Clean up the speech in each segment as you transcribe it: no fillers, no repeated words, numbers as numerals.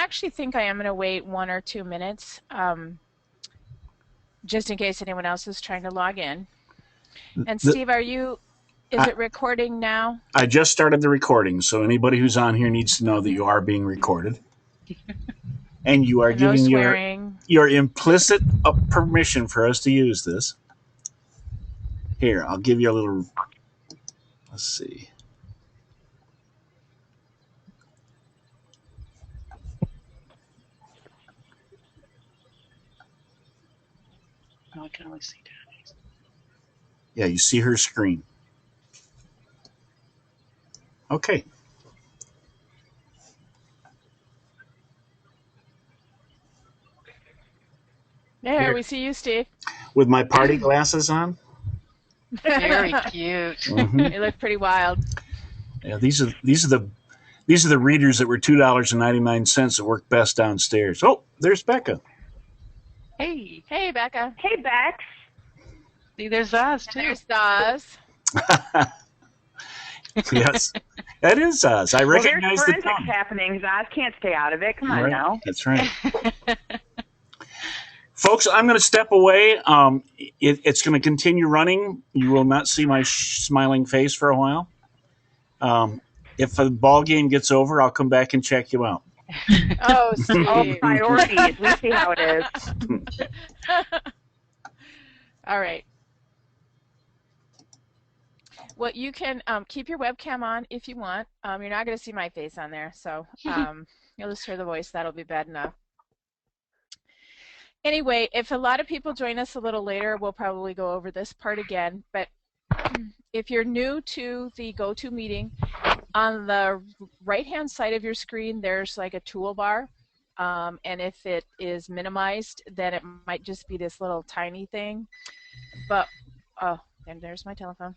actually think I am going to wait 1 or 2 minutes, just in case anyone else is trying to log in. And Steve, is it recording now? I just started the recording, so anybody who's on here needs to know that you are being recorded. And you are giving your implicit permission for us to use this. Here, I'll give you a little, let's see. Oh, I can only see Danny's. Yeah, you see her screen. Okay. There, we see you, Steve. With my party glasses on. Very cute. Mm-hmm. You look pretty wild. Yeah, these are the readers that were $2.99 that work best downstairs. Oh, there's Becca. Hey. Hey, Becca. Hey, Bex. See, there's Oz, too. There's Oz. Yes, that is Oz. I recognize there's the forensics tone. happening. Oz can't stay out of it. Come on now. That's right. Folks, I'm going to step away. It's going to continue running. You will not see my smiling face for a while. If the ball game gets over, I'll come back and check you out. Oh, Steve. Oh, priorities. We see how it is. All right. Well, you can keep your webcam on if you want. You're not going to see my face on there, so you'll just hear the voice. That'll be bad enough. Anyway, if a lot of people join us a little later, we'll probably go over this part again. But if you're new to the GoToMeeting, on the right-hand side of your screen, there's like a toolbar. And if it is minimized, then it might just be this little tiny thing. But, oh, and there's my telephone.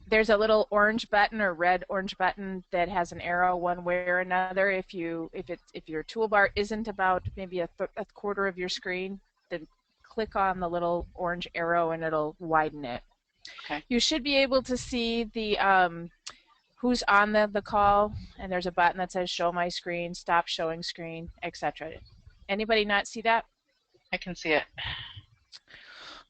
There's a little orange button or red orange button that has an arrow one way or another. If your toolbar isn't about maybe a quarter of your screen, then click on the little orange arrow and it'll widen it. Okay. You should be able to see the who's on the call, and there's a button that says show my screen, stop showing screen, etc. Anybody not see that? I can see it.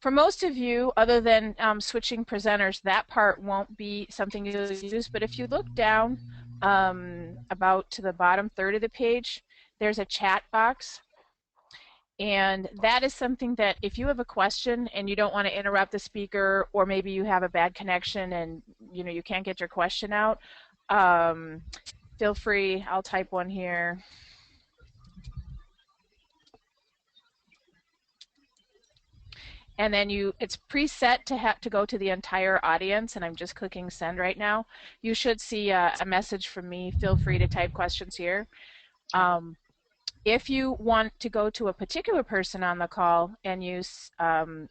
For most of you, other than switching presenters, that part won't be something you'll use, but if you look down about to the bottom third of the page, there's a chat box. And that is something that if you have a question and you don't want to interrupt the speaker, or maybe you have a bad connection and you can't get your question out, feel free. I'll type one here. And then it's preset to go to the entire audience, and I'm just clicking send right now. You should see a message from me. Feel free to type questions here. If you want to go to a particular person on the call and you can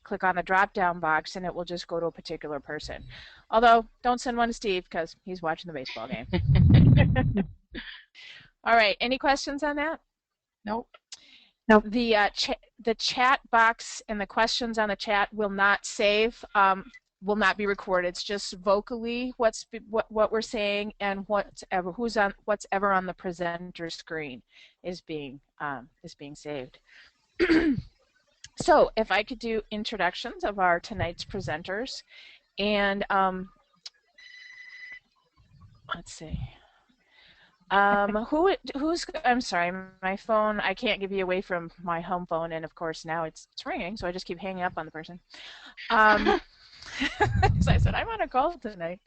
click on the drop-down box and it will just go to a particular person. Although, don't send one to Steve because he's watching the baseball game. All right, any questions on that? Nope. Nope. The chat box and the questions on the chat will not save, will not be recorded. It's just vocally what we're saying, and whatever on the presenter screen is being saved. So if I could do introductions of our tonight's presenters, and let's see. Who's I'm sorry, my phone, I can't give you away from my home phone, and of course now it's ringing, so I just keep hanging up on the person. So I said, I'm on a call tonight.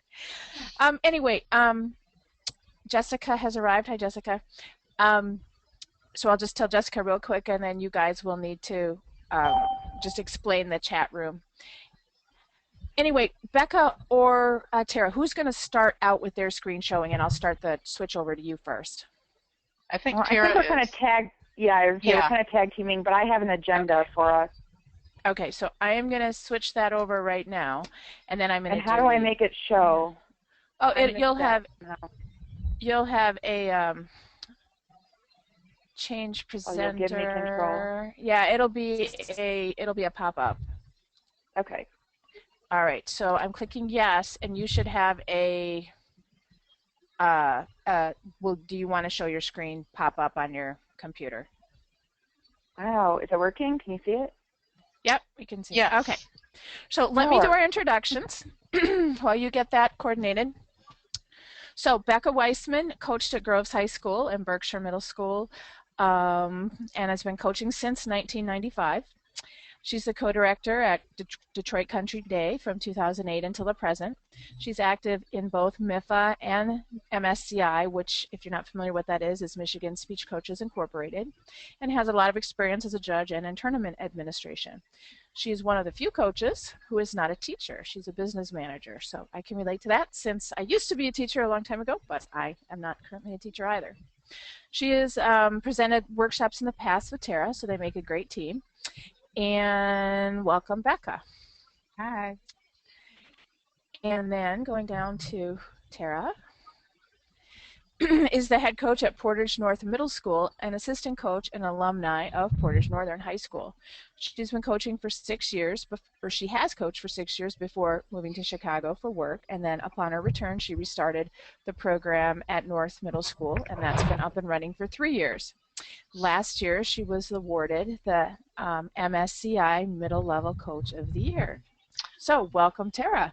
Anyway, Jessica has arrived. Hi, Jessica. So I'll just tell Jessica real quick, and then you guys will need to just explain the chat room. Anyway, Becca or Tara, who's going to start out with their screen showing, and I'll start the switch over to you first. I think Tara is. We're kind of tag. Yeah, we're kind of tag teaming, but I have an agenda for us. Okay, so I am going to switch that over right now, and then I'm going to. And how do I make it show? Oh, you'll have a change presenter. Oh, you'll give me control. Yeah, it'll be a pop-up. Okay. All right, so I'm clicking yes, and you should have a uh, do you want to show your screen pop up on your computer? Oh, is it working? Can you see it? Yep, we can see. Yes. Okay. So let me do our introductions while you get that coordinated. So Becca Weisman coached at Groves High School and Berkshire Middle School and has been coaching since 1995. She's the co-director at Detroit Country Day from 2008 until the present. She's active in both MIFA and MSCI, which, if you're not familiar with that is Michigan Speech Coaches Incorporated, and has a lot of experience as a judge and in tournament administration. She is one of the few coaches who is not a teacher. She's a business manager, so I can relate to that since I used to be a teacher a long time ago, but I am not currently a teacher either. She has presented workshops in the past with Tara, so they make a great team. And welcome, Becca. Hi. And then going down to Tara is the head coach at Portage North Middle School and assistant coach and alumni of Portage Northern High School. She's been coaching for 6 years, or she has coached for 6 years before moving to Chicago for work, and then upon her return she restarted the program at North Middle School, and that's been up and running for 3 years. Last year, she was awarded the MSCI Middle Level Coach of the Year. So, welcome, Tara.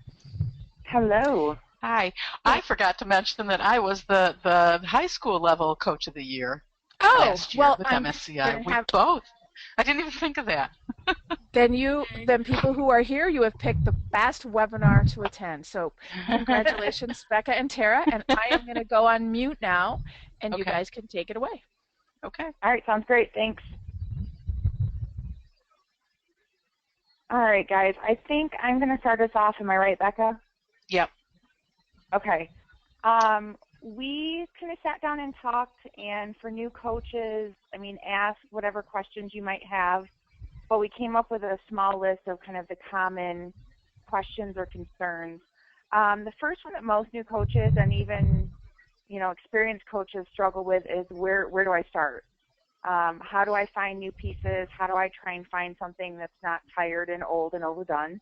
Hello. Hi. I forgot to mention that I was the high school level Coach of the Year last year with MSCI. We both. I didn't even think of that. Then people who are here, you have picked the best webinar to attend. So, congratulations, Becca and Tara. And I am going to go on mute now, and you guys can take it away. Okay. All right, sounds great. Thanks. All right, guys. I think I'm going to start us off. Am I right, Becca? Yep. Okay. We kind of sat down and talked, and for new coaches, ask whatever questions you might have, but we came up with a small list of kind of the common questions or concerns. The first one that most new coaches and even experienced coaches struggle with is where do I start? How do I find new pieces? How do I try and find something that's not tired and old and overdone?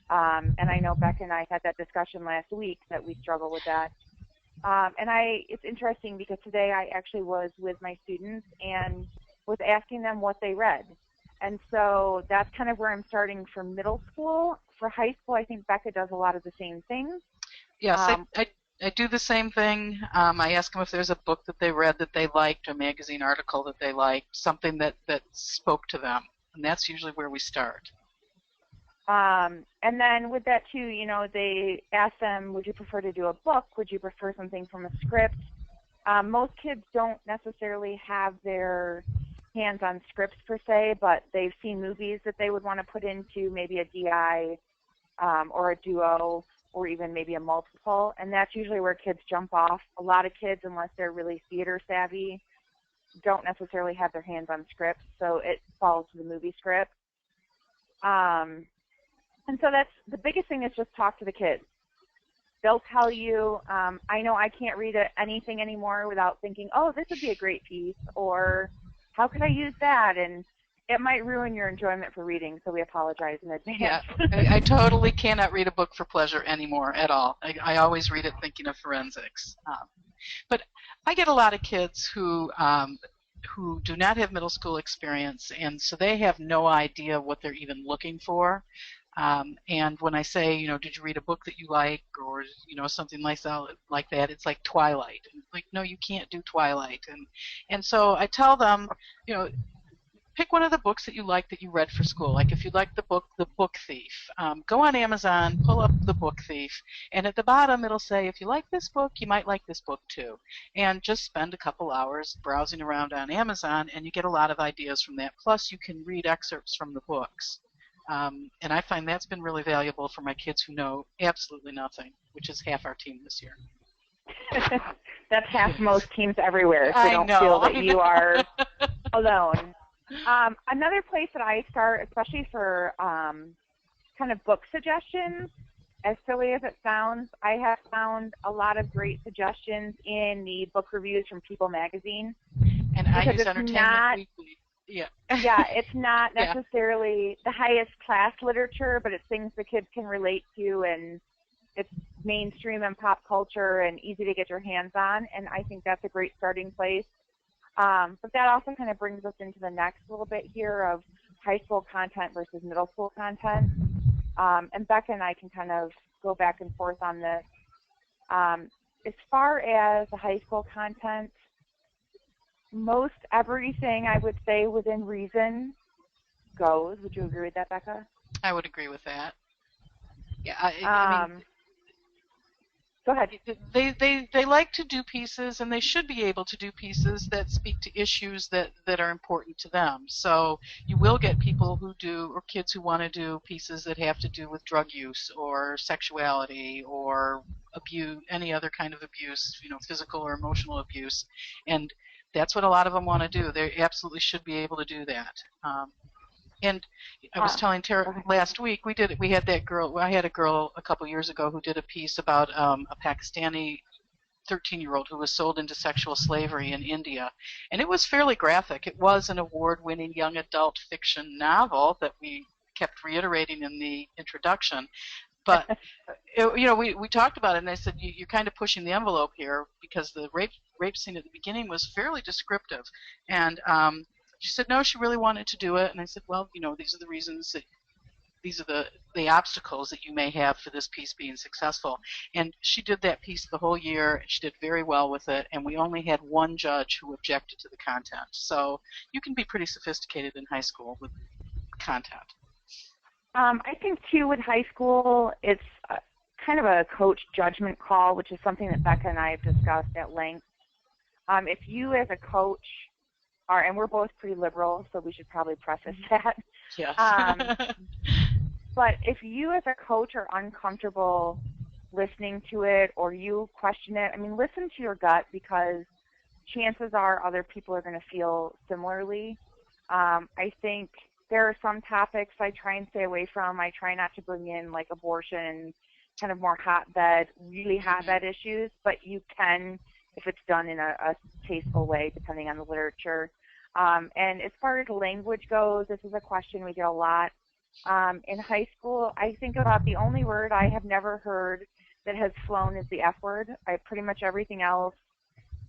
And I know Becca and I had that discussion last week that we struggle with that. It's interesting because today I actually was with my students and was asking them what they read. And so that's kind of where I'm starting for middle school. For high school, I think Becca does a lot of the same things. Yes, I do the same thing. I ask them if there's a book that they read that they liked, a magazine article that they liked, something that spoke to them. And that's usually where we start. And then with that too, they ask them, would you prefer to do a book? Would you prefer something from a script? Most kids don't necessarily have their hands on scripts per se, but they've seen movies that they would want to put into maybe a DI or a duo or even maybe a multiple, and that's usually where kids jump off. A lot of kids, unless they're really theater savvy, don't necessarily have their hands on scripts, so it falls to the movie script. And so that's the biggest thing is just talk to the kids. They'll tell you, I know I can't read anything anymore without thinking, oh, this would be a great piece, or how could I use that? And it might ruin your enjoyment for reading, so we apologize in advance. Yeah, I totally cannot read a book for pleasure anymore at all. I always read it thinking of forensics. But I get a lot of kids who do not have middle school experience, and so they have no idea what they're even looking for. And when I say, did you read a book that you like, or something like that, it's like Twilight. Like, no, you can't do Twilight. And so I tell them, pick one of the books that you like that you read for school. Like if you like the book, The Book Thief, go on Amazon, pull up The Book Thief, and at the bottom it'll say, if you like this book, you might like this book too. And just spend a couple hours browsing around on Amazon, and you get a lot of ideas from that. Plus, you can read excerpts from the books. And I find that's been really valuable for my kids who know absolutely nothing, which is half our team this year. That's half most teams everywhere, so I don't know, feel that you are alone. Another place that I start, especially for kind of book suggestions, as silly as it sounds, I have found a lot of great suggestions in the book reviews from People magazine. And I use Entertainment Weekly. Yeah. Yeah, it's not necessarily the highest class literature, but it's things the kids can relate to, and it's mainstream and pop culture and easy to get your hands on, and I think that's a great starting place. But that also kind of brings us into the next little bit here of high school content versus middle school content. And Becca and I can kind of go back and forth on this. As far as the high school content, most everything I would say within reason goes. Would you agree with that, Becca? I would agree with that. Yeah, I mean, go ahead. They like to do pieces, and they should be able to do pieces that speak to issues that are important to them. So you will get people who do, or kids who want to do pieces that have to do with drug use or sexuality or abuse, any other kind of abuse, physical or emotional abuse, and that's what a lot of them want to do. They absolutely should be able to do that. And I was telling Tara last week, we had that girl. I had a girl a couple years ago who did a piece about a Pakistani 13-year-old who was sold into sexual slavery in India, and it was fairly graphic. It was an award-winning young adult fiction novel that we kept reiterating in the introduction. But we talked about it, and I said you're kind of pushing the envelope here because the rape scene at the beginning was fairly descriptive, and she said no, she really wanted to do it, and I said, well, these are the reasons that these are the obstacles that you may have for this piece being successful. And she did that piece the whole year, and she did very well with it, and we only had one judge who objected to the content. So you can be pretty sophisticated in high school with content. I think, too, with high school, it's kind of a coach judgment call, which is something that Becca and I have discussed at length. If you as a coach are, and we're both pretty liberal, so we should probably preface that. Yes. But if you as a coach are uncomfortable listening to it or you question it, listen to your gut, because chances are other people are going to feel similarly. I think there are some topics I try and stay away from. I try not to bring in like abortion, kind of more really hotbed issues, but you can if it's done in a tasteful way, depending on the literature. And as far as language goes, this is a question we get a lot. In high school, I think about the only word I have never heard that has flown is the F word. Pretty much everything else,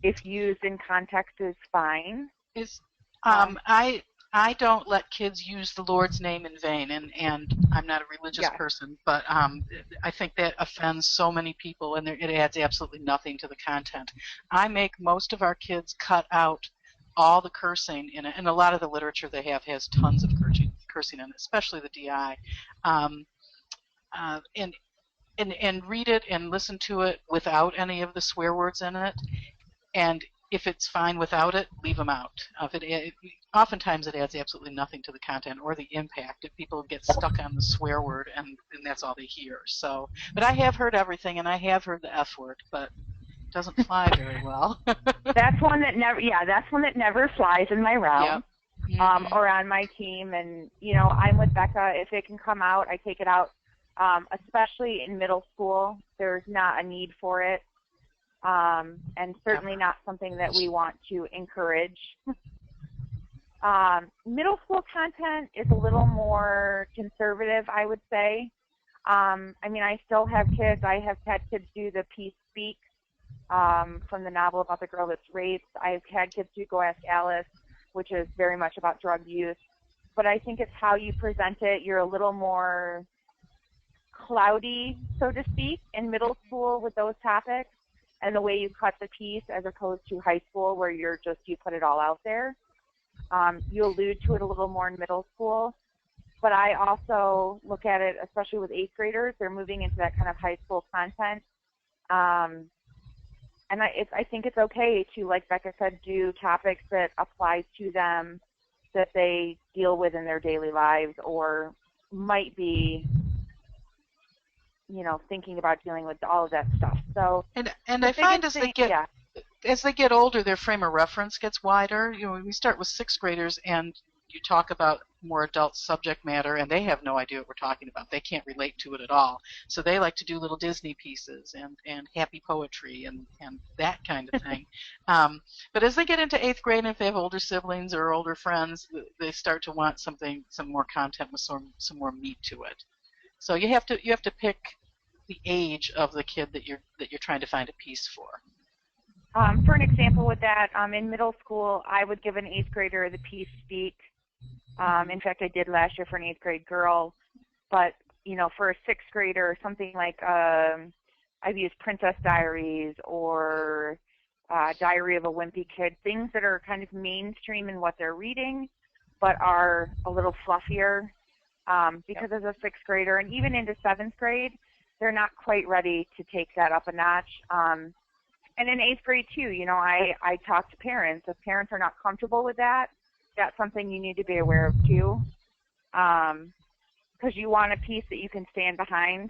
if used in context, is fine. I don't let kids use the Lord's name in vain, and I'm not a religious person, but I think that offends so many people, and it adds absolutely nothing to the content. I make most of our kids cut out all the cursing in it, and a lot of the literature they have has tons of cursing in it, especially the DI, and read it and listen to it without any of the swear words in it, and if it's fine without it, leave them out. Oftentimes it adds absolutely nothing to the content or the impact if people get stuck on the swear word and that's all they hear. So, but I have heard everything, and I have heard the F word, but it doesn't fly very well. That's one that never flies in my realm. Yep. Or on my team, and I'm with Becca. If it can come out, I take it out. Especially in middle school, there's not a need for it. And certainly not something that we want to encourage. Middle school content is a little more conservative, I would say. I still have kids. I have had kids do the piece Speak from the novel about the girl that's raped. I've had kids do Go Ask Alice, which is very much about drug use. But I think it's how you present it. You're a little more cloudy, so to speak, in middle school with those topics, and the way you cut the piece, as opposed to high school where you put it all out there. You allude to it a little more in middle school, but I also look at it, especially with 8th graders, they're moving into that kind of high school content. And I think it's okay to, like Becca said, do topics that apply to them, that they deal with in their daily lives, or might be thinking about dealing with all of that stuff. So, and I find as they get older, their frame of reference gets wider. We start with 6th graders, and you talk about more adult subject matter, and they have no idea what we're talking about. They can't relate to it at all. So they like to do little Disney pieces and happy poetry and that kind of thing. But as they get into 8th grade, and if they have older siblings or older friends, they start to want some more content with some more meat to it. So you have to pick the age of the kid that you're trying to find a piece for. For an example with that, in middle school, I would give an 8th grader the piece Speak. In fact, I did last year for an 8th grade girl. But, you know, for a 6th grader, something like I've used Princess Diaries or Diary of a Wimpy Kid, things that are kind of mainstream in what they're reading, but are a little fluffier. Because as a 6th grader, and even into 7th grade, they're not quite ready to take that up a notch. And in 8th grade, too, you know, I talk to parents. If parents are not comfortable with that, that's something you need to be aware of, too. Because you want a piece that you can stand behind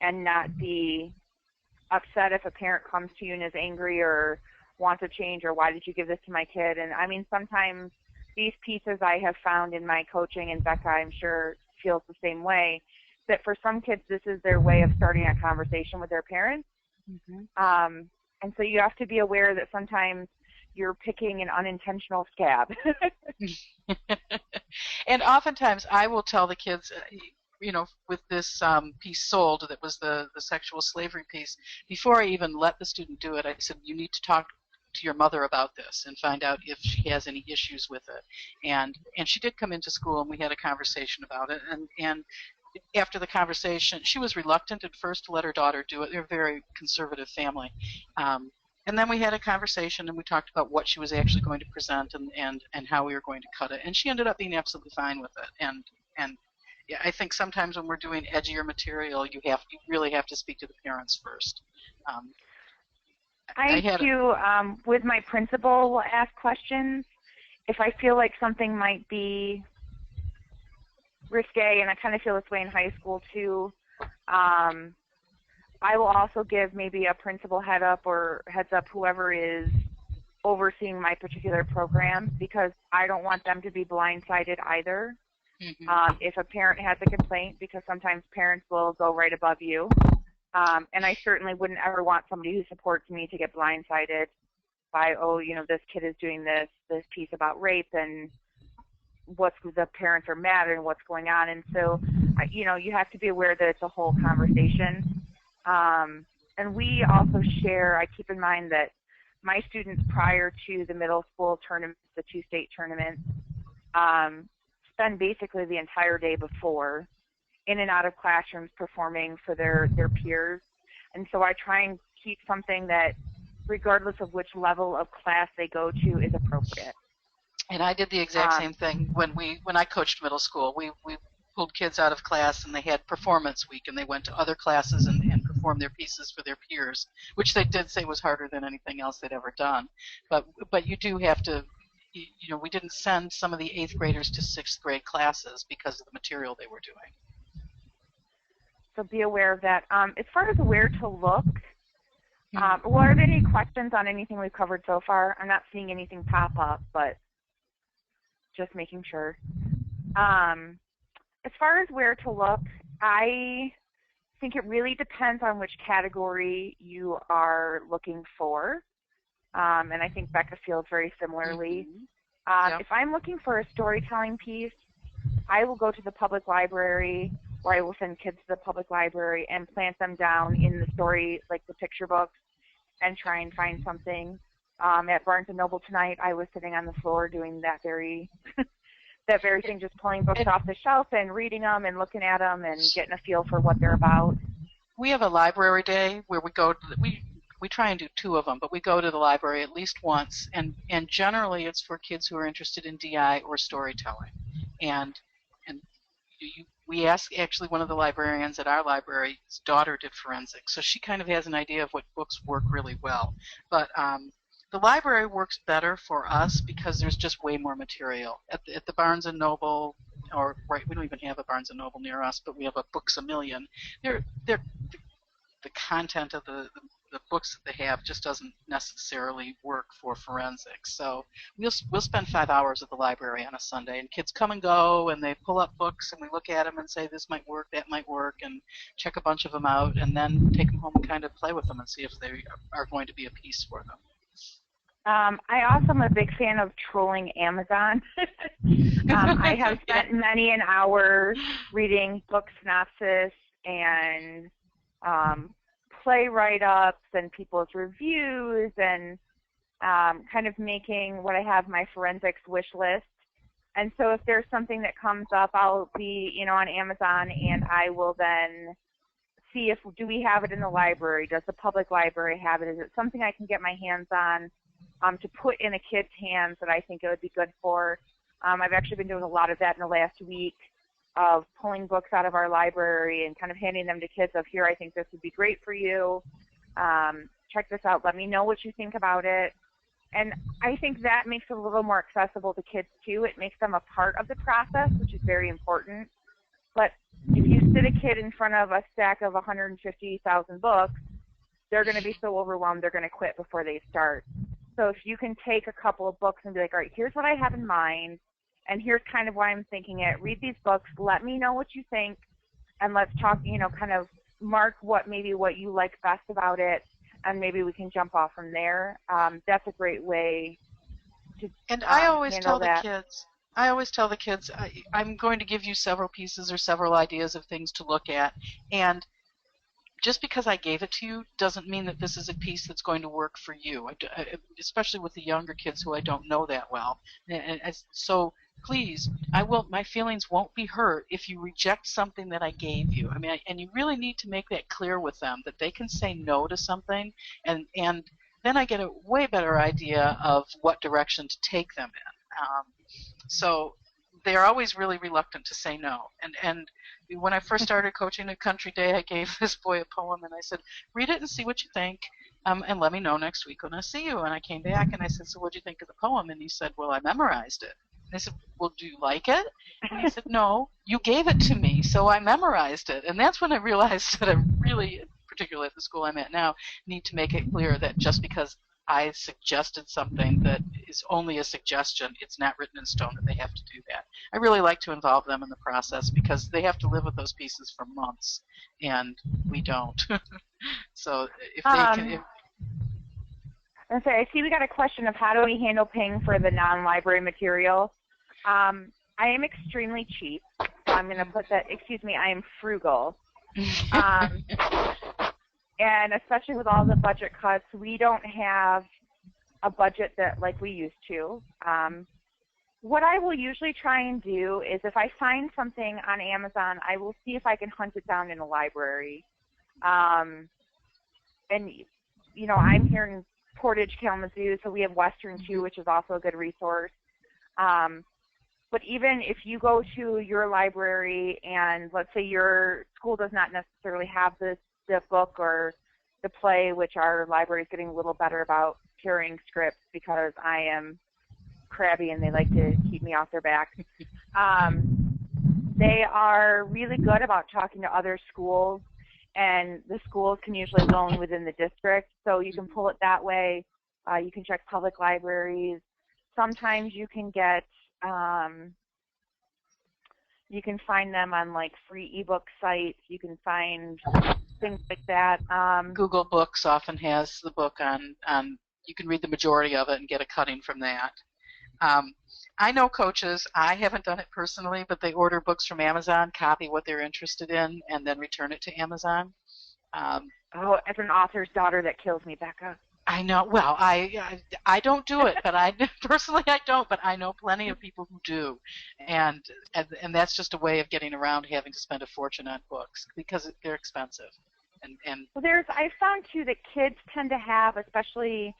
and not be upset if a parent comes to you and is angry or wants a change or why did you give this to my kid. And, I mean, sometimes these pieces I have found in my coaching, and Becca, I'm sure, feels the same way, that for some kids this is their way of starting a conversation with their parents. Mm-hmm. And so you have to be aware that sometimes you're picking an unintentional scab. And oftentimes I will tell the kids, you know, with this piece Sold, that was the sexual slavery piece, before I even let the student do it, I said, you need to talk to your mother about this and find out if she has any issues with it. And she did come into school and we had a conversation about it. And after the conversation, she was reluctant at first to let her daughter do it. They're a very conservative family. And then we had a conversation and we talked about what she was actually going to present and how we were going to cut it. And she ended up being absolutely fine with it. And yeah, I think sometimes when we're doing edgier material, you really have to speak to the parents first. With my principal, will ask questions if I feel like something might be risque, and I kind of feel this way in high school too. I will also give maybe a principal heads up, whoever is overseeing my particular program, because I don't want them to be blindsided either. Mm-hmm. If a parent has a complaint, because sometimes parents will go right above you. And I certainly wouldn't ever want somebody who supports me to get blindsided by, oh, you know, this kid is doing this piece about rape, and the parents are mad and what's going on. And so, you know, you have to be aware that it's a whole conversation. And we also share, I keep in mind that my students prior to the middle school tournaments, the 2 state tournaments, spend basically the entire day before in and out of classrooms performing for their peers. And so I try and keep something that, regardless of which level of class they go to, is appropriate. And I did the exact same thing when I coached middle school. We pulled kids out of class and they had performance week and they went to other classes and performed their pieces for their peers, which they did say was harder than anything else they'd ever done. But you do have to, you know, we didn't send some of the 8th graders to 6th grade classes because of the material they were doing. So be aware of that. As far as where to look, are there any questions on anything we've covered so far? I'm not seeing anything pop up, but just making sure. As far as where to look, I think it really depends on which category you are looking for. And I think Becca feels very similarly. Mm-hmm. If I'm looking for a storytelling piece, I will go to the public library, or I will send kids to the public library and plant them down in the story, like the picture books, and try and find something. At Barnes & Noble tonight, I was sitting on the floor doing that very thing, just pulling books off the shelf and reading them and looking at them and getting a feel for what they're about. We have a library day where we go to we try and do 2 of them, but we go to the library at least once, and generally it's for kids who are interested in DI or storytelling. And we asked, actually, one of the librarians at our library, his daughter did forensics, so she kind of has an idea of what books work really well. But the library works better for us because there's just way more material. At the Barnes & Noble, or right, we don't even have a Barnes & Noble near us, but we have a Books A Million. The content of the books that they have just doesn't necessarily work for forensics. So we'll spend 5 hours at the library on a Sunday, and kids come and go, and they pull up books, and we look at them and say, this might work, that might work, and check a bunch of them out, and then take them home and kind of play with them and see if they are going to be a piece for them. I also am a big fan of trolling Amazon. I have spent many an hour reading book synopsis and play write-ups and people's reviews and kind of making what I have my forensics wish list. And so if there's something that comes up, I'll be, on Amazon, and I will then see do we have it in the library? Does the public library have it? Is it something I can get my hands on to put in a kid's hands that I think it would be good for? I've actually been doing a lot of that in the last week, of pulling books out of our library and kind of handing them to kids of, here, I think this would be great for you. Check this out. Let me know what you think about it. And I think that makes it a little more accessible to kids, too. It makes them a part of the process, which is very important. But if you sit a kid in front of a stack of 150,000 books, they're going to be so overwhelmed they're going to quit before they start. So if you can take a couple of books and be like, all right, here's what I have in mind, and here's kind of why I'm thinking it. Read these books. Let me know what you think, and let's talk, kind of mark what you like best about it, and maybe we can jump off from there. That's a great way to And I always handle that. I always tell the kids, I'm going to give you several pieces or several ideas of things to look at, and just because I gave it to you doesn't mean that this is a piece that's going to work for you, especially with the younger kids who I don't know that well. So please, my feelings won't be hurt if you reject something that I gave you. And you really need to make that clear with them, that they can say no to something, and then I get a way better idea of what direction to take them in. So they're always really reluctant to say no. And when I first started coaching at Country Day, I gave this boy a poem, and I said, read it and see what you think, and let me know next week when I see you. And I came back, and I said, so what do you think of the poem? And he said, well, I memorized it. And I said, well, do you like it? And he said, no, you gave it to me, so I memorized it. And that's when I realized that I really, particularly at the school I'm at now, need to make it clear that just because I suggested something that is only a suggestion, it's not written in stone that they have to do that. I really like to involve them in the process because they have to live with those pieces for months, and we don't. So if they can... I see we got a question of how do we handle paying for the non-library material. I am extremely cheap, so I'm going to put that, I am frugal. And especially with all the budget cuts, we don't have a budget that like we used to. What I will usually try and do is if I find something on Amazon, I will see if I can hunt it down in a library. And, I'm here in Portage, Kalamazoo, so we have Western too, which is also a good resource. But even if you go to your library and let's say your school does not necessarily have the book or the play, which our library is getting a little better about carrying scripts because I am crabby and they like to keep me off their back. They are really good about talking to other schools, and the schools can usually loan within the district, so you can pull it that way. You can check public libraries. Sometimes you can get you can find them on like free ebook sites. You can find things like that. Google Books often has the book on you can read the majority of it and get a cutting from that. I know coaches, I haven't done it personally, but they order books from Amazon, copy what they're interested in, and then return it to Amazon. As an author's daughter, that kills me, Becca. I know. Well, I don't do it, but personally I don't. But I know plenty of people who do, and that's just a way of getting around having to spend a fortune on books because they're expensive. And well, I found too that kids tend to have, especially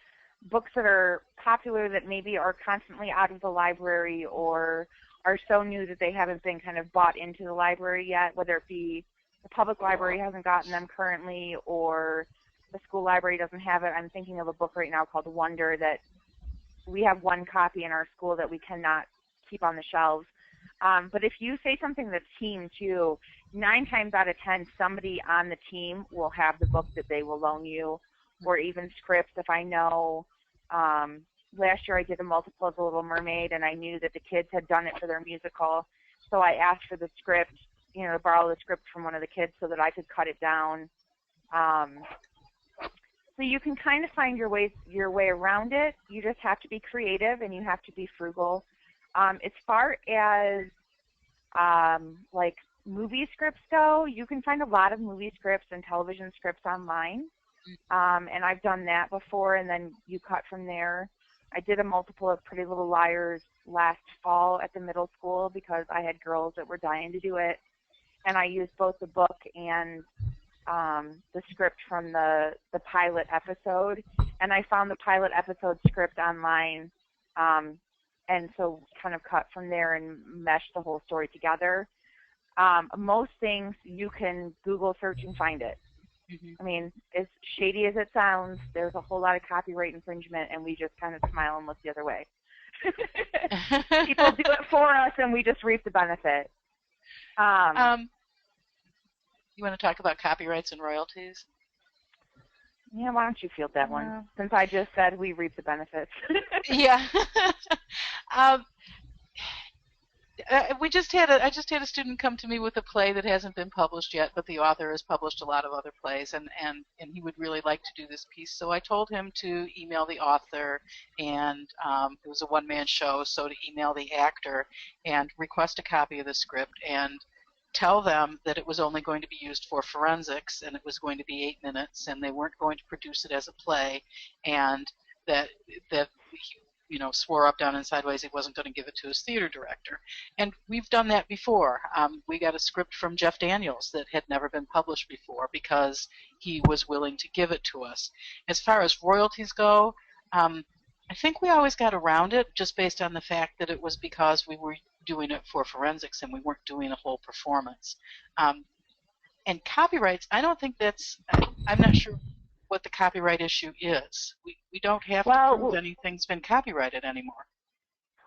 books that are popular that maybe are constantly out of the library or are so new that they haven't been kind of bought into the library yet, whether it be the public library hasn't gotten them currently or the school library doesn't have it. I'm thinking of a book right now called Wonder that we have one copy in our school that we cannot keep on the shelves. But if you say something that's team too, 9 times out of 10, somebody on the team will have the book that they will loan you, or even scripts. If I know, last year I did a multiple of The Little Mermaid, and I knew that the kids had done it for their musical, so I asked for the script, to borrow the script from one of the kids so that I could cut it down. So you can kind of find your way around it. You just have to be creative and you have to be frugal. As far as like movie scripts go, you can find a lot of movie scripts and television scripts online. And I've done that before, and then you cut from there. I did a multiple of Pretty Little Liars last fall at the middle school because I had girls that were dying to do it. And I used both the book and the script from the pilot episode. And I found the pilot episode script online, and so kind of cut from there and meshed the whole story together. Most things you can Google search and find it. I mean, as shady as it sounds, there's a whole lot of copyright infringement, and we just kind of smile and look the other way. People do it for us, and we just reap the benefit. You want to talk about copyrights and royalties? Yeah, why don't you field that one? Since I just said we reap the benefits. Yeah. I just had a student come to me with a play that hasn't been published yet, but the author has published a lot of other plays, and he would really like to do this piece. So I told him to email the author, and it was a one-man show, so to email the actor and request a copy of the script and tell them that it was only going to be used for forensics, and it was going to be 8 minutes, and they weren't going to produce it as a play, and that he, swore up, down, and sideways he wasn't going to give it to his theater director. And we've done that before. We got a script from Jeff Daniels that had never been published before because he was willing to give it to us. As far as royalties go, I think we always got around it just based on the fact that it was because we were doing it for forensics and we weren't doing a whole performance. And copyrights, I don't think I'm not sure what the copyright issue is. We don't have to prove anything's been copyrighted anymore.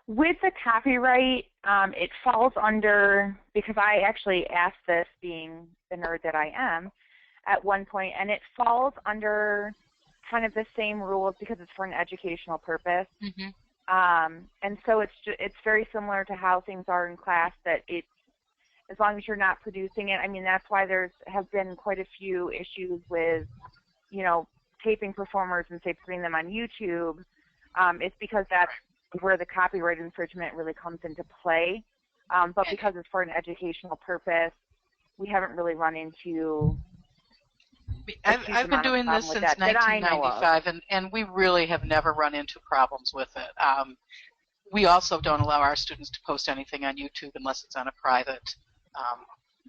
With the copyright, it falls under, because I actually asked this, being the nerd that I am, at one point, and it falls under kind of the same rules because it's for an educational purpose. And so it's very similar to how things are in class, that as long as you're not producing it, I mean, that's why have been quite a few issues with taping performers and, say, putting them on YouTube. It's because that's where the copyright infringement really comes into play. But because it's for an educational purpose, we haven't really run into I've been doing this since 1995, and we really have never run into problems with it. We also don't allow our students to post anything on YouTube unless it's on a private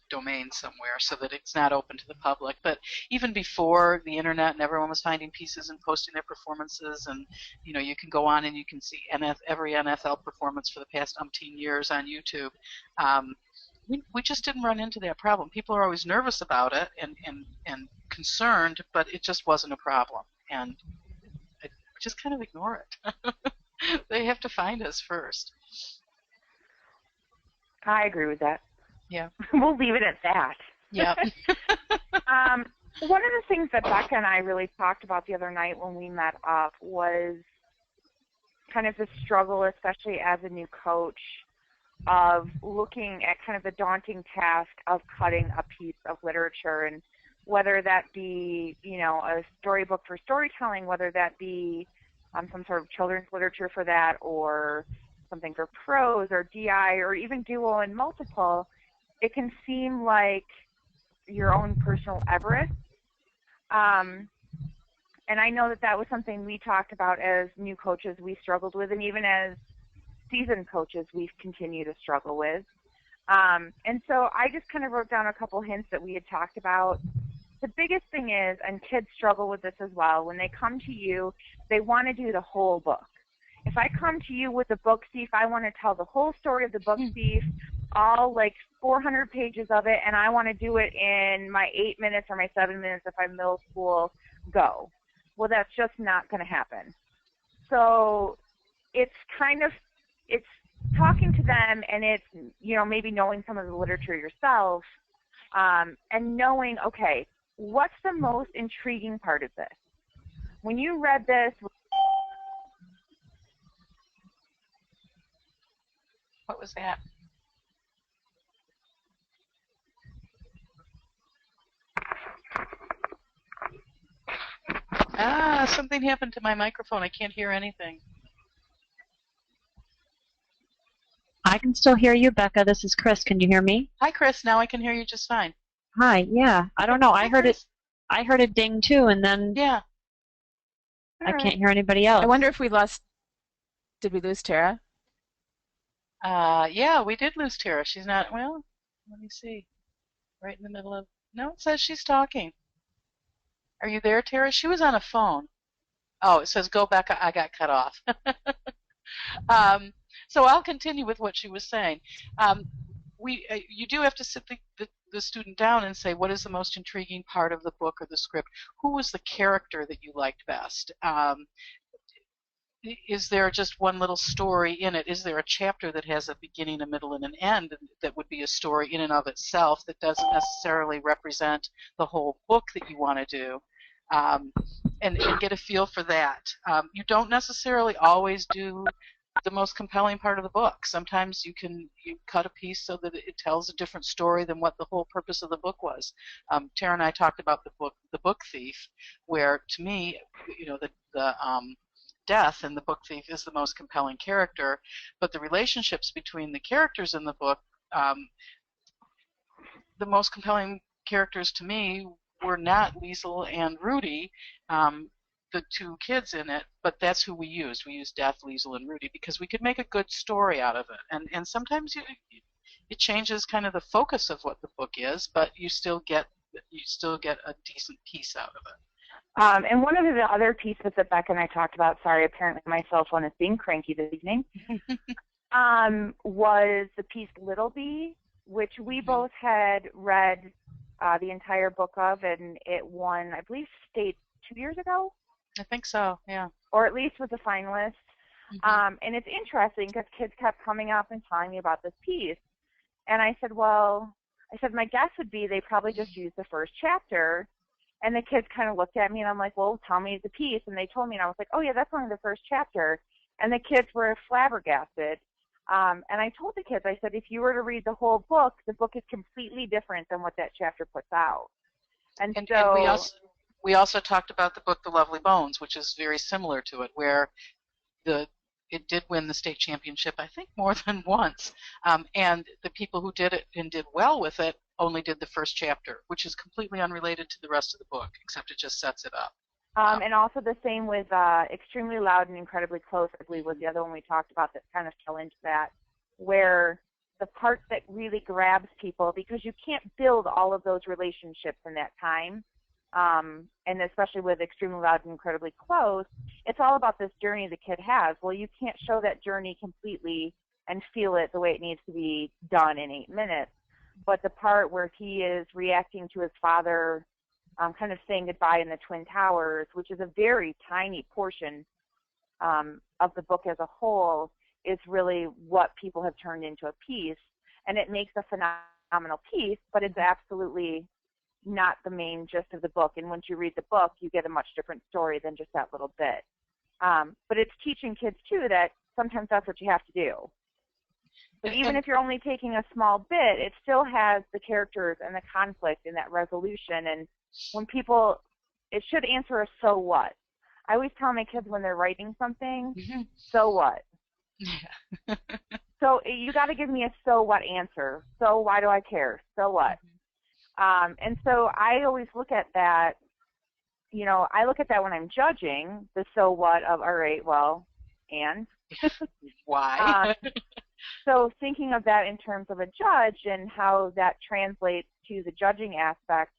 domain somewhere, so that it's not open to the public. But even before the internet and everyone was finding pieces and posting their performances, and you can go on and you can see every NFL performance for the past umpteen years on YouTube. We just didn't run into that problem. People are always nervous about it and concerned, but it just wasn't a problem, and I just kind of ignore it. They have to find us first. I agree with that. Yeah. We'll leave it at that. Yeah. One of the things that Becca and I really talked about the other night when we met up was kind of the struggle, especially as a new coach, of looking at kind of the daunting task of cutting a piece of literature, and whether that be, a storybook for storytelling, whether that be some sort of children's literature for that, or something for prose or DI, or even dual and multiple. It can seem like your own personal Everest. And I know that was something we talked about as new coaches we struggled with, and even as seasoned coaches we've continued to struggle with. And so I just kind of wrote down a couple hints that we had talked about. The biggest thing is, and kids struggle with this as well, when they come to you, they want to do the whole book. If I come to you with a book thief, I want to tell the whole story of the book thief, all 400 pages of it, and I want to do it in my 8 minutes or my 7 minutes if I'm middle school, go. Well, that's just not going to happen. So it's talking to them, and it's, maybe knowing some of the literature yourself, and knowing, okay, what's the most intriguing part of this? When you read this, what was that? Something happened to my microphone. I can't hear anything. I can still hear you, Becca. This is Chris. Can you hear me? Hi, Chris. Now I can hear you just fine. Hi. Yeah. I don't know. Hi, Chris. I heard it ding too, and then yeah. I can't hear anybody else. I wonder if we lost. Did we lose Tara? Yeah, we did lose Tara. She's not. Well, let me see. Right in the middle of. No, it says she's talking. Are you there, Tara? She was on a phone. Oh, it says, go back. I got cut off. So I'll continue with what she was saying. You do have to sit the student down and say, what is the most intriguing part of the book or the script? Who was the character that you liked best? Is there just one little story in it? Is there a chapter that has a beginning, a middle, and an end that would be a story in and of itself that doesn't necessarily represent the whole book that you want to do? And get a feel for that. You don't necessarily always do the most compelling part of the book. Sometimes you cut a piece so that it tells a different story than what the whole purpose of the book was. Tara and I talked about the book Thief, where to me, the death in the book Thief is the most compelling character, but the relationships between the characters in the book, the most compelling characters to me were not Liesl and Rudy, the two kids in it, but that's who we used. We used Death, Liesl, and Rudy because we could make a good story out of it. And sometimes it changes kind of the focus of what the book is, but you still get a decent piece out of it. And one of the other pieces that Becca and I talked about, sorry, apparently my cell phone is being cranky this evening, was the piece Little Bee, which we both had read the entire book of, and it won, I believe, state 2 years ago. I think so, yeah. Or at least was a finalist. And it's interesting because kids kept coming up and telling me about this piece. And I said, my guess would be they probably just used the first chapter. And the kids kind of looked at me, and I'm like, well, tell me the piece. And they told me, and I was like, oh, yeah, that's only the first chapter. And the kids were flabbergasted. And I told the kids, I said, if you were to read the whole book, the book is completely different than what that chapter puts out. And we also talked about the book The Lovely Bones, which is very similar to it, where it did win the state championship, I think, more than once. And the people who did it and did well with it only did the first chapter, which is completely unrelated to the rest of the book, except it just sets it up. And also the same with Extremely Loud and Incredibly Close, I believe, was the other one we talked about that kind of fell into that, where the part that really grabs people, because you can't build all of those relationships in that time, and especially with Extremely Loud and Incredibly Close, it's all about this journey the kid has. Well, you can't show that journey completely and feel it the way it needs to be done in 8 minutes. But the part where he is reacting to his father kind of saying goodbye in the Twin Towers, which is a very tiny portion of the book as a whole, is really what people have turned into a piece. And it makes a phenomenal piece, but it's absolutely not the main gist of the book. And once you read the book, you get a much different story than just that little bit. But it's teaching kids, too, that sometimes that's what you have to do. But even if you're only taking a small bit, it still has the characters and the conflict and that resolution. And when people, it should answer a so what. I always tell my kids when they're writing something, so what? Yeah. So you got to give me a so what answer. So why do I care? So what? And so I always look at that, I look at that when I'm judging the so what of, all right, well, and? Why? So thinking of that in terms of a judge and how that translates to the judging aspect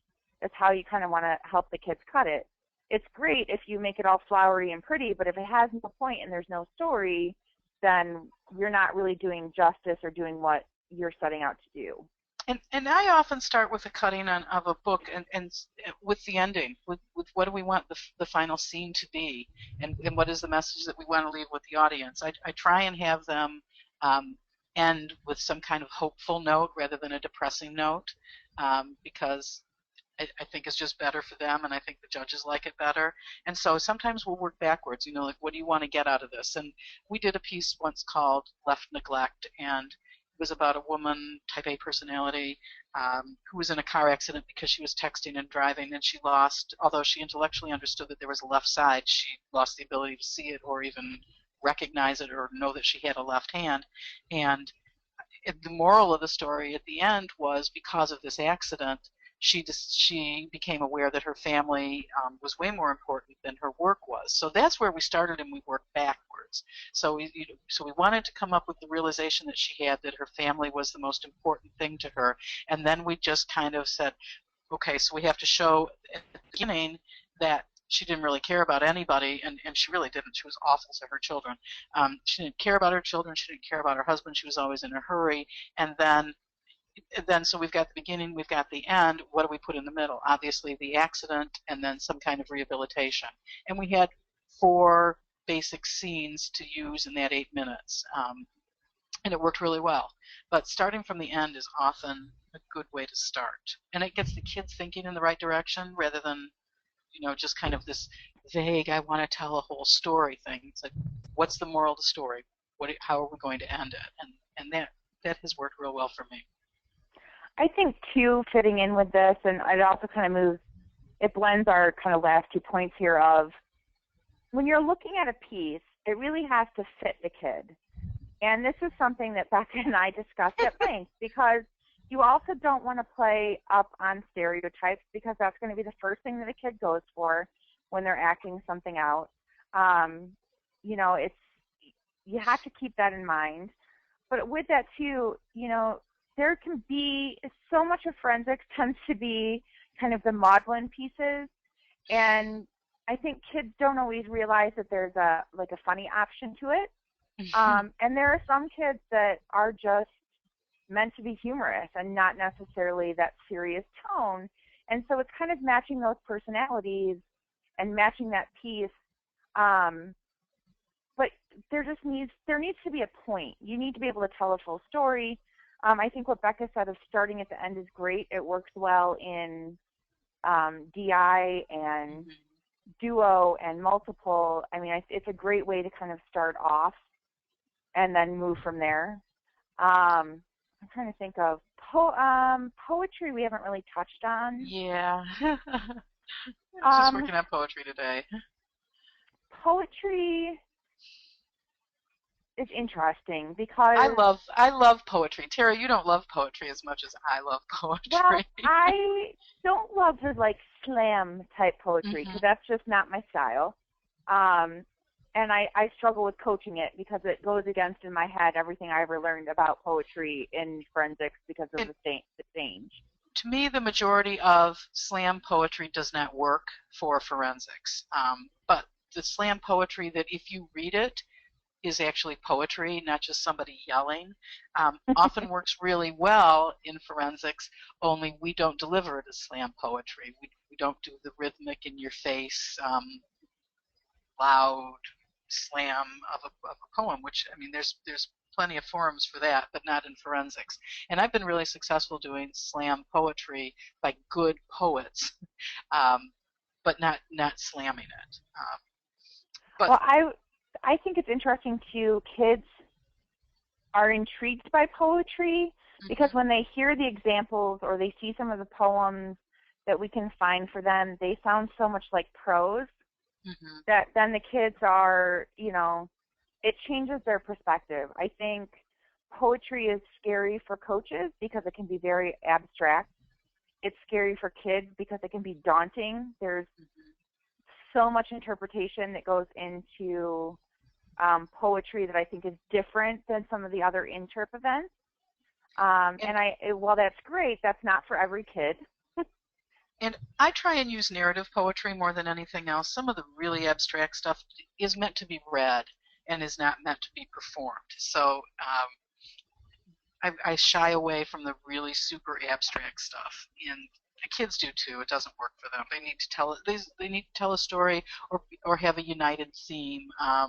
is how you kind of want to help the kids cut it. It's great if you make it all flowery and pretty, but if it has no point and there's no story, then you're not really doing justice or doing what you're setting out to do. And I often start with a cutting of a book and with the ending, with what do we want the final scene to be, and what is the message that we want to leave with the audience. I try and have them end with some kind of hopeful note rather than a depressing note, because I think it's just better for them, and I think the judges like it better. And so sometimes we'll work backwards, like, what do you want to get out of this? And we did a piece once called Left Neglect, and it was about a woman, type A personality, who was in a car accident because she was texting and driving, and she lost, although she intellectually understood that there was a left side, she lost the ability to see it or even recognize it or know that she had a left hand. And the moral of the story at the end was, because of this accident, she became aware that her family was way more important than her work was. So that's where we started, and we worked backwards. So we wanted to come up with the realization that she had, that her family was the most important thing to her, and then we just kind of said, okay, so we have to show at the beginning that she didn't really care about anybody, and she really didn't. She was awful to her children. She didn't care about her children. She didn't care about her husband. She was always in a hurry. And then so we've got the beginning, we've got the end. What do we put in the middle? Obviously the accident, and then some kind of rehabilitation. And we had 4 basic scenes to use in that 8 minutes. And it worked really well. But starting from the end is often a good way to start. And it gets the kids thinking in the right direction, rather than, just kind of this vague, I want to tell a whole story thing. It's like, what's the moral of the story? How are we going to end it? And that has worked real well for me. I think, too, fitting in with this, and it also kind of it blends our kind of last 2 points here of, when you're looking at a piece, it really has to fit the kid. And this is something that Becca and I discussed at length, because you also don't want to play up on stereotypes, because that's going to be the first thing that a kid goes for when they're acting something out. You have to keep that in mind. But with that, too, there can be so much of forensics tends to be kind of the maudlin pieces, and I think kids don't always realize that there's a funny option to it. And there are some kids that are just meant to be humorous and not necessarily that serious tone, and so it's kind of matching those personalities and matching that piece. But there needs to be a point. You need to be able to tell a full story. I think what Becca said of starting at the end is great. It works well in DI and duo and multiple. I mean, it's a great way to kind of start off and then move from there. I'm trying to think of poetry we haven't really touched on. Yeah. I was just working on poetry today. Poetry is interesting because I love poetry. Tara, you don't love poetry as much as I love poetry. Well, I don't love the slam type poetry, because that's just not my style. And I struggle with coaching it, because it goes against, in my head, everything I ever learned about poetry in forensics because of the change. To me, the majority of slam poetry does not work for forensics. But the slam poetry that, if you read it, is actually poetry, not just somebody yelling, often works really well in forensics, only we don't deliver it as slam poetry. We don't do the rhythmic, in your face, loud slam of a poem, which, I mean, there's plenty of forums for that, but not in forensics. And I've been really successful doing slam poetry by good poets, but not slamming it. Well, I think it's interesting too. Kids are intrigued by poetry because when they hear the examples or they see some of the poems that we can find for them, they sound so much like prose that then the kids are, it changes their perspective. I think poetry is scary for coaches because it can be very abstract. It's scary for kids because it can be daunting. There's so much interpretation that goes into poetry that I think is different than some of the other Interp events. While that's great, that's not for every kid. And I try and use narrative poetry more than anything else. Some of the really abstract stuff is meant to be read and is not meant to be performed. So I shy away from the really super abstract stuff. And the kids do too. It doesn't work for them. They need to tell they need to tell a story or have a united theme. I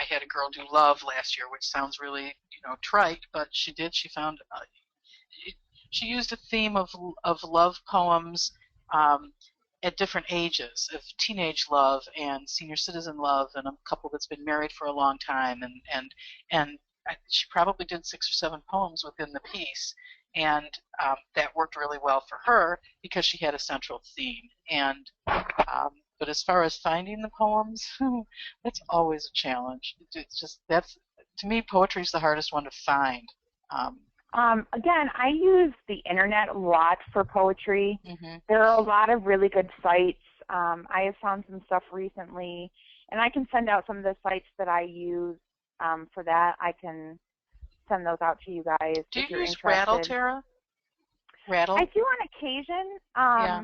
had a girl do love last year, which sounds really trite, but she did. She found she used a theme of love poems at different ages, of teenage love and senior citizen love, and a couple that's been married for a long time, and she probably did 6 or 7 poems within the piece, and that worked really well for her because she had a central theme. And but as far as finding the poems, that's always a challenge. It's just to me, poetry is the hardest one to find. Again, I use the internet a lot for poetry. There are a lot of really good sites. I have found some stuff recently, and I can send out some of the sites that I use for that. I can send those out to you guys Do if you you're use interested. Rattle, Tara? Rattle? I do on occasion. Yeah.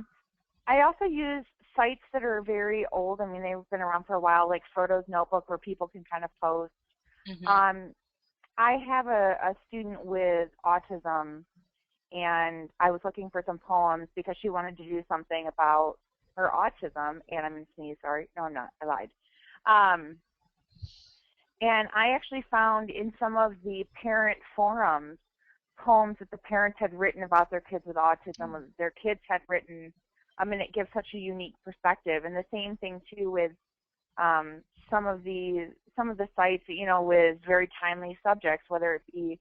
I also use sites that are very old. I mean, they've been around for a while, like Frodo's Notebook, where people can kind of post. I have a student with autism, and I was looking for some poems because she wanted to do something about her autism, and I'm going to sneeze, sorry. No, I'm not. I lied. And I actually found in some of the parent forums poems that the parents had written about their kids with autism, their kids had written. I mean, it gives such a unique perspective. And the same thing, too, with some of the sites, you know, with very timely subjects, whether it be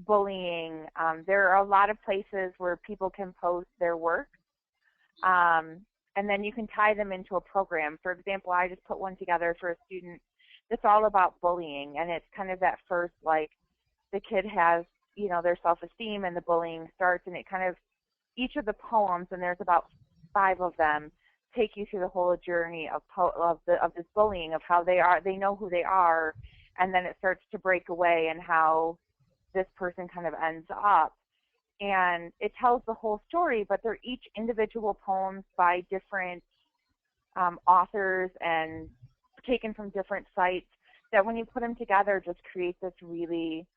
bullying. There are a lot of places where people can post their work, and then you can tie them into a program. For example, I just put one together for a student that's all about bullying, and it's kind of that first, like, the kid has, you know, their self-esteem and the bullying starts, and it kind of, each of the poems, and there's about 5 of them, take you through the whole journey of this bullying, of how they know who they are, and then it starts to break away and how this person kind of ends up. And it tells the whole story, but they're each individual poems by different authors and taken from different sites that when you put them together just create this really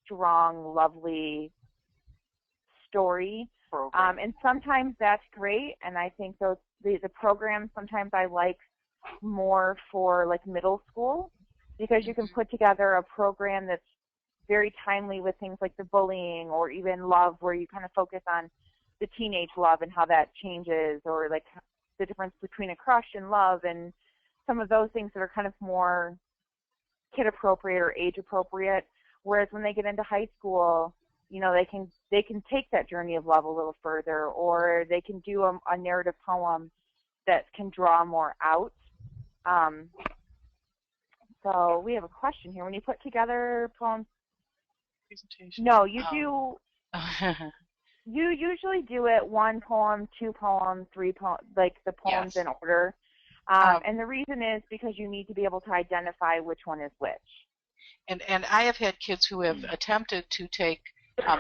strong, lovely story. And sometimes that's great, and I think the programs sometimes I like more for like middle school, because you can put together a program that's very timely with things like the bullying or even love, where you kind of focus on the teenage love and how that changes, or like the difference between a crush and love, and some of those things that are kind of more kid appropriate or age appropriate. Whereas when they get into high school, you know, they can take that journey of love a little further, or they can do a narrative poem that can draw more out. So we have a question here. When you put together poems, presentation. No, you do. You usually do it 1 poem, 2 poems, 3 poems, like the poems in order. And the reason is because you need to be able to identify which one is which. And I have had kids who have attempted to take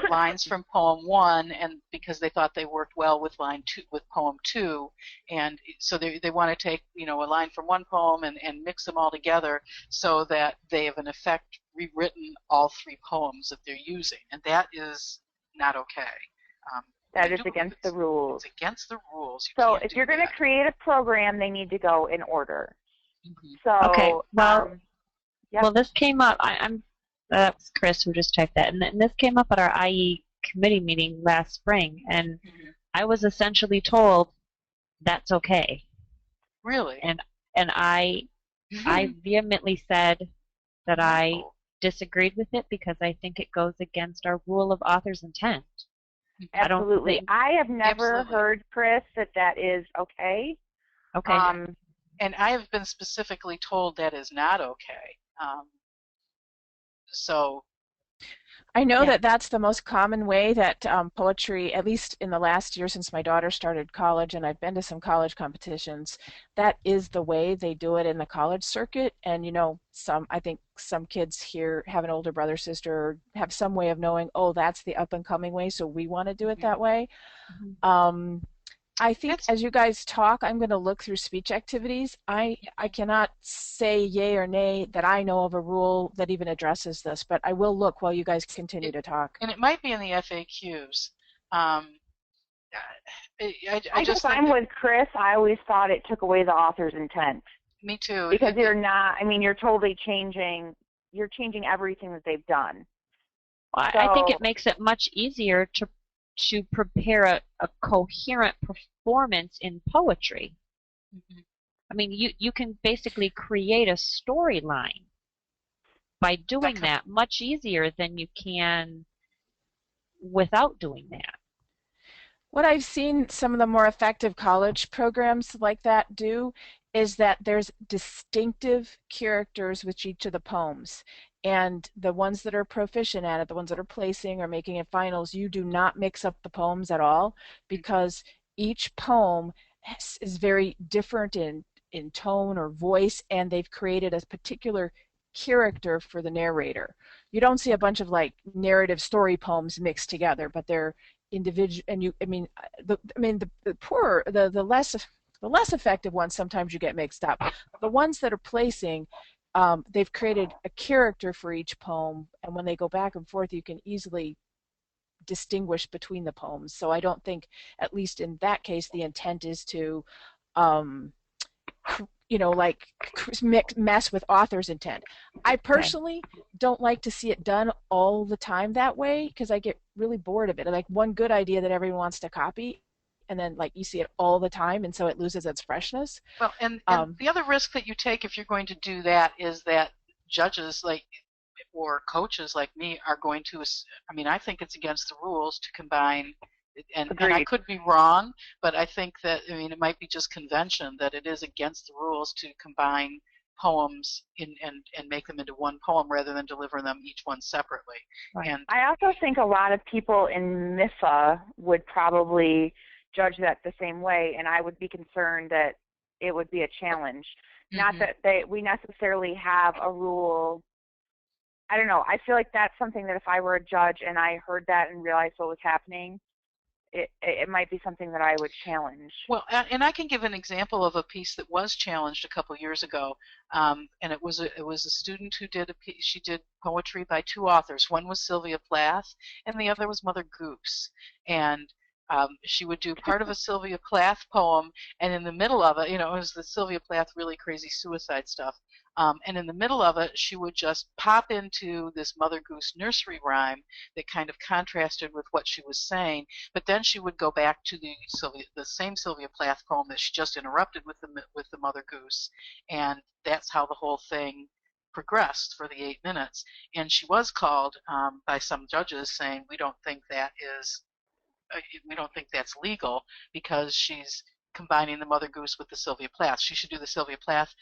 lines from poem 1, and because they thought they worked well with poem 2, and so they want to take, you know, a line from one poem and mix them all together so that they have in effect rewritten all 3 poems that they're using, and that is not okay. That is against the rules. It's against the rules. So if you're going to create a program, they need to go in order. So okay, well, this came up. That's Chris who just typed that, and this came up at our IE committee meeting last spring, and I was essentially told that's okay. Really? And I vehemently said that I disagreed with it because I think it goes against our rule of author's intent. Absolutely. I have never heard, Chris, that is okay. Okay. And I have been specifically told that is not okay. So I know that that's the most common way that poetry, at least in the last year since my daughter started college, and I've been to some college competitions, that is the way they do it in the college circuit. And, you know, I think some kids here have an older brother, sister, have some way of knowing, oh, that's the up and coming way, so we want to do it that way. I think as you guys talk, I'm going to look through speech activities. I cannot say yay or nay that I know of a rule that even addresses this, but I will look while you guys continue to talk. And it might be in the FAQs. I guess I'm with Chris. I always thought it took away the author's intent. Me too. Because you're not, I mean, you're totally changing everything that they've done. Well, I think it makes it much easier to prepare a coherent performance in poetry. I mean, you can basically create a storyline by doing that much easier than you can without doing that. What I've seen some of the more effective college programs like that do is that there's distinctive characters with each of the poems. And the ones that are proficient at it, the ones that are placing or making it finals, you do not mix up the poems at all, because each poem is very different in tone or voice, and they've created a particular character for the narrator. You don't see a bunch of like narrative story poems mixed together, but they're individual. And the less effective ones sometimes you get mixed up. The ones that are placing, they've created a character for each poem, and when they go back and forth, you can easily distinguish between the poems. So I don't think, at least in that case, the intent is to, um, like mess with author's intent. I personally don't like to see it done all the time that way, because I get really bored of it. Like one good idea that everyone wants to copy, and then like you see it all the time, and so it loses its freshness. Well, and the other risk that you take if you're going to do that is that judges or coaches like me are going to, I think it's against the rules to combine, and I could be wrong, but I think that, it might be just convention that it is against the rules to combine poems and make them into one poem rather than deliver them each one separately. Right. And I also think a lot of people in MIFA would probably judge that the same way, and I would be concerned that it would be a challenge. Not that we necessarily have a rule. I don't know. I feel like that's something that if I were a judge and I heard that and realized what was happening, it might be something that I would challenge. Well, and I can give an example of a piece that was challenged a couple years ago, and it was a student who did she did poetry by two authors. One was Sylvia Plath, and the other was Mother Goose. And she would do part of a Sylvia Plath poem, and in the middle of it, it was the Sylvia Plath really crazy suicide stuff. And in the middle of it, she would just pop into this Mother Goose nursery rhyme that kind of contrasted with what she was saying. But then she would go back to the same Sylvia Plath poem that she just interrupted with the Mother Goose, and that's how the whole thing progressed for the 8 minutes. And she was called by some judges saying, we don't think that's legal because she's combining the Mother Goose with the Sylvia Plath. She should do the Sylvia Plath,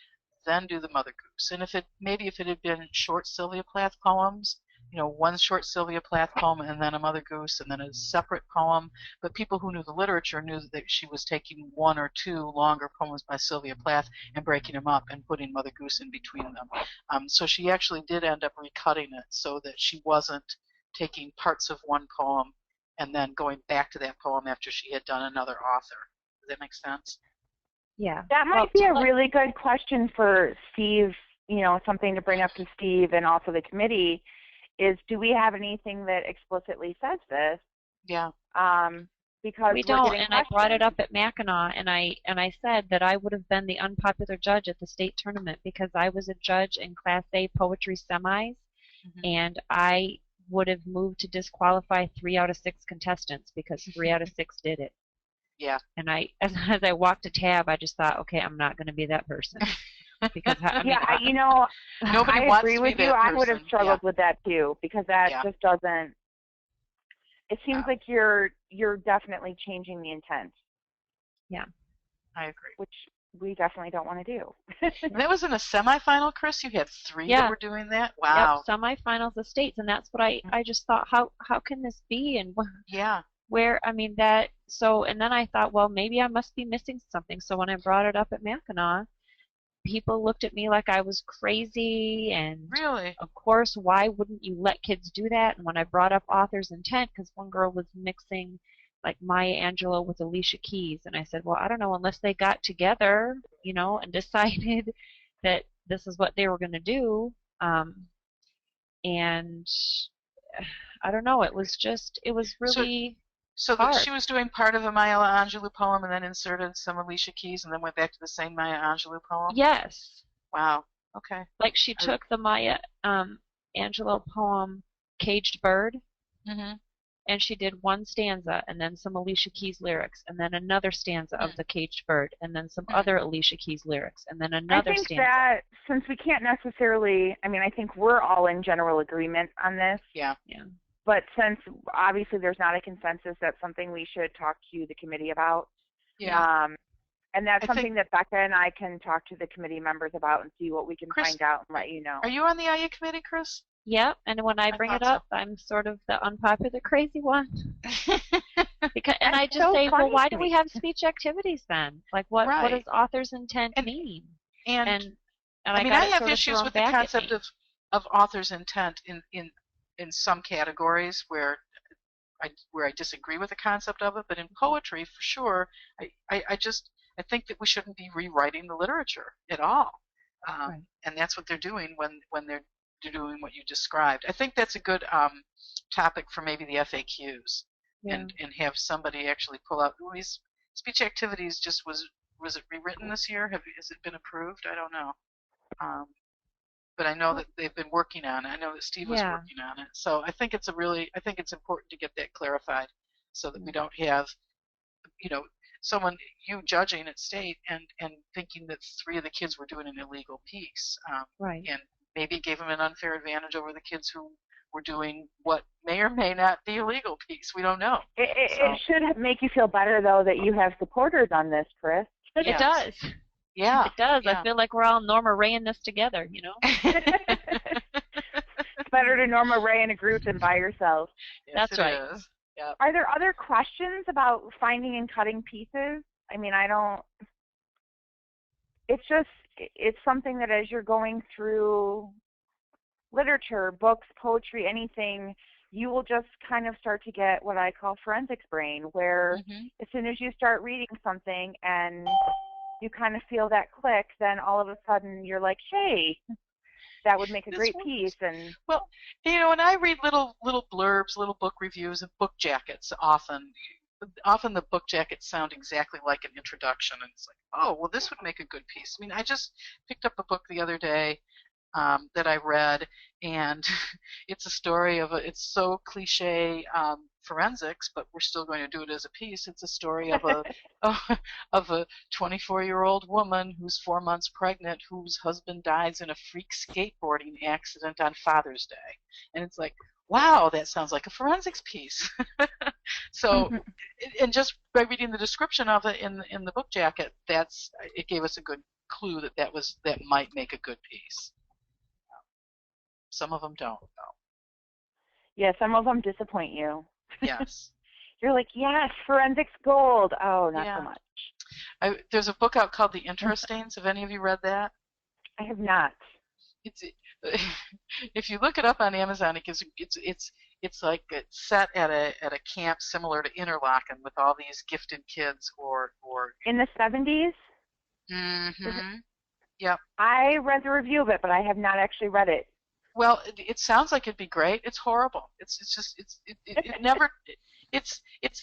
then do the Mother Goose. And if it had been short Sylvia Plath poems, one short Sylvia Plath poem and then a Mother Goose and then a separate poem, but people who knew the literature knew that she was taking one or two longer poems by Sylvia Plath and breaking them up and putting Mother Goose in between them. So she actually did end up recutting it so that she wasn't taking parts of one poem and then going back to that poem after she had done another author. Does that make sense? Yeah. That might be a really good question for Steve, something to bring up to Steve and also the committee, is do we have anything that explicitly says this? Yeah. Because we don't, and I brought it up at Mackinac, and I said that I would have been the unpopular judge at the state tournament because I was a judge in Class A poetry semis, and I would have moved to disqualify 3 out of 6 contestants because 3 out of 6 did it. Yeah. And as I walked a tab, I just thought, okay, I'm not going to be that person. Because nobody I agree with you. I would have struggled with that too, because that just doesn't. It seems like you're definitely changing the intent. Yeah, I agree. Which we definitely don't want to do. That was in a semifinal, Chris. You had 3 that were doing that. Wow. Yep, semifinals of states, and that's what I just thought. How can this be? And where and then I thought, well, maybe I must be missing something. So when I brought it up at Mackinac, people looked at me like I was crazy, and really, of course, why wouldn't you let kids do that? And when I brought up author's intent, because one girl was mixing like Maya Angelou with Alicia Keys, and I said, well, I don't know, unless they got together, and decided that this is what they were going to do, and I don't know, it was really So hard. She was doing part of a Maya Angelou poem and then inserted some Alicia Keys and then went back to the same Maya Angelou poem? Yes. Wow. Okay. Like she took the Maya Angelou poem Caged Bird, and she did one stanza and then some Alicia Keys lyrics and then another stanza of the Caged Bird and then some other Alicia Keys lyrics and then another stanza. I think that since we can't necessarily, I think we're all in general agreement on this. Yeah. But since obviously there's not a consensus, that's something we should talk to the committee about. Yeah. And that's something that Becca and I can talk to the committee members about and see what we can find out and let you know. Are you on the IA committee, Chris? Yep, and when I bring it up, I'm sort of the unpopular crazy one. And I just say, well, why do we have speech activities then? Like, what does author's intent mean? And I mean, I have issues with the concept of author's intent in some categories where I disagree with the concept of it, but in poetry, for sure, I think that we shouldn't be rewriting the literature at all. And that's what they're doing when they're doing what you described. I think that's a good topic for maybe the FAQs, and have somebody actually pull out these speech activities. Just was it rewritten this year? Has it been approved? I don't know. But I know that they've been working on it. I know that Steve was working on it. So I think it's important to get that clarified, so that we don't have, someone judging at state and thinking that 3 of the kids were doing an illegal piece. And maybe it gave them an unfair advantage over the kids who were doing what may or may not be a legal piece. We don't know. It should make you feel better, though, that you have supporters on this, Chris. It does. Yeah. It does. Yeah. I feel like we're all Norma Ray-ing this together, It's better to Norma Ray in a group than by yourself. Yes, That's right. Is. Yep. Are there other questions about finding and cutting pieces? I mean, it's something that as you're going through literature, books, poetry, anything, you will just kind of start to get what I call forensics brain, where as soon as you start reading something and you kind of feel that click, then all of a sudden you're like, hey, that would make a great piece. And well, when I read little blurbs, little book reviews of book jackets, often the book jackets sound exactly like an introduction, and it's like, oh, well, this would make a good piece. I mean, I just picked up a book the other day that I read, and it's a story of it's so cliche forensics, but we're still going to do it as a piece. It's a story of a 24-year-old woman who's 4 months pregnant, whose husband dies in a freak skateboarding accident on Father's Day, and it's like, wow, that sounds like a forensics piece. So, and just by reading the description of it in the book jacket, it gave us a good clue that might make a good piece. Some of them don't, though. Yeah, some of them disappoint you. Yes. You're like, yes, forensics gold. Oh, not so much. There's a book out called The Interstings. Have any of you read that? I have not. If you look it up on Amazon, it's like it's set at a camp similar to Interlaken with all these gifted kids or in the 70s. Yep. I read the review of it, but I have not actually read it. Well, it sounds like it'd be great. It's horrible.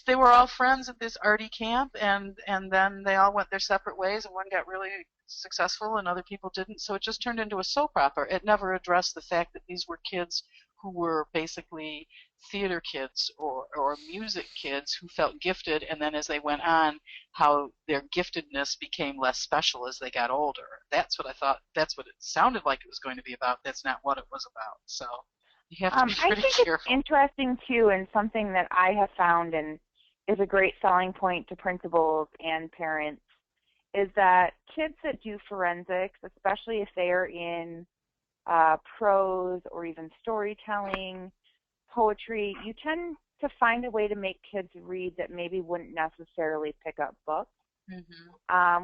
They were all friends at this arty camp, and then they all went their separate ways, and one got really successful and other people didn't. So it just turned into a soap opera. It never addressed the fact that these were kids who were basically theater kids or music kids who felt gifted, and then as they went on, how their giftedness became less special as they got older. That's what I thought. That's what it sounded like it was going to be about. That's not what it was about. So you have to be pretty careful. It's interesting too, and something that I have found and is a great selling point to principals and parents, is that kids that do forensics, especially if they are in prose or even storytelling, poetry, you tend to find a way to make kids read that maybe wouldn't necessarily pick up books,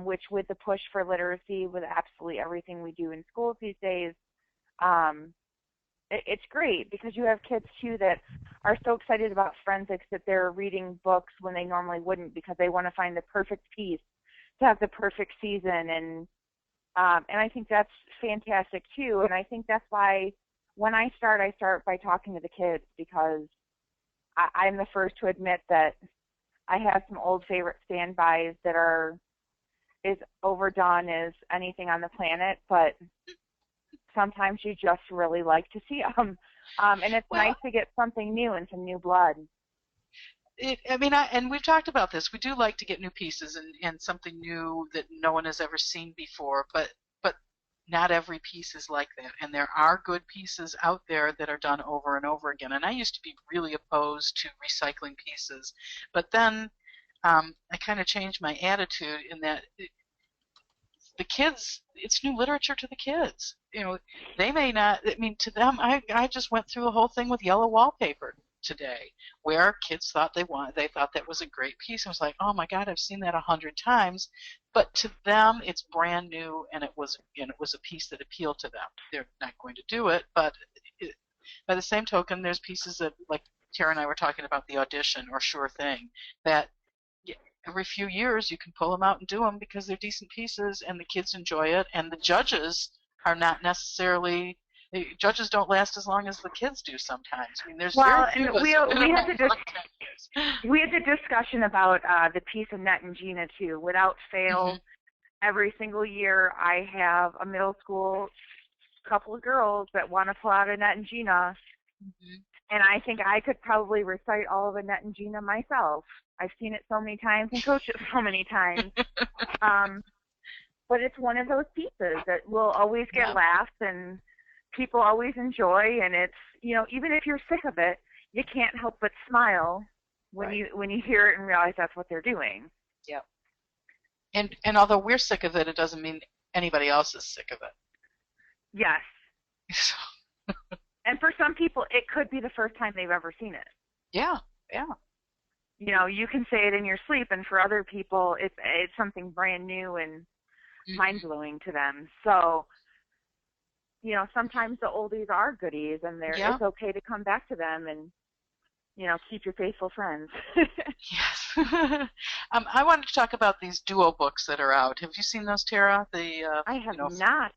which with the push for literacy, with absolutely everything we do in schools these days, it's great because you have kids too that are so excited about forensics that they're reading books when they normally wouldn't because they want to find the perfect piece to have the perfect season, and I think that's fantastic too. And I think that's why when I start by talking to the kids, because I'm the first to admit that I have some old favorite standbys that are as overdone as anything on the planet, but sometimes you just really like to see them. And it's nice to get something new and some new blood. And we've talked about this. We do like to get new pieces and something new that no one has ever seen before, but not every piece is like that. And there are good pieces out there that are done over and over again. And I used to be really opposed to recycling pieces, but then I kind of changed my attitude in that the kids, it's new literature to the kids. They may not, I mean, to them, I just went through the whole thing with yellow wallpaper today, where kids thought they thought that was a great piece. I was like, oh my God, I've seen that 100 times. But to them, it's brand new, and it was a piece that appealed to them. They're not going to do it, but by the same token, there's pieces that, like Tara and I were talking about, the audition or Sure Thing, that every few years you can pull them out and do them because they're decent pieces and the kids enjoy it, and the judges are not necessarily, the judges don't last as long as the kids do sometimes. I mean, there's very few of us. We had the discussion about the piece of Net and Gina too. Without fail, every single year I have a middle school couple of girls that want to pull out a Net and Gina, and I think I could probably recite all of a Net and Gina myself. I've seen it so many times and coached it so many times. But it's one of those pieces that will always get laughs and people always enjoy, and it's, even if you're sick of it, you can't help but smile when you hear it and realize that's what they're doing. Yeah. And although we're sick of it, it doesn't mean anybody else is sick of it. Yes. And for some people, it could be the first time they've ever seen it. Yeah. You can say it in your sleep, and for other people, it's something brand new and mind-blowing to them. So, sometimes the oldies are goodies, and it's okay to come back to them and, keep your faithful friends. Yes. I wanted to talk about these duo books that are out. Have you seen those, Tara? I have not.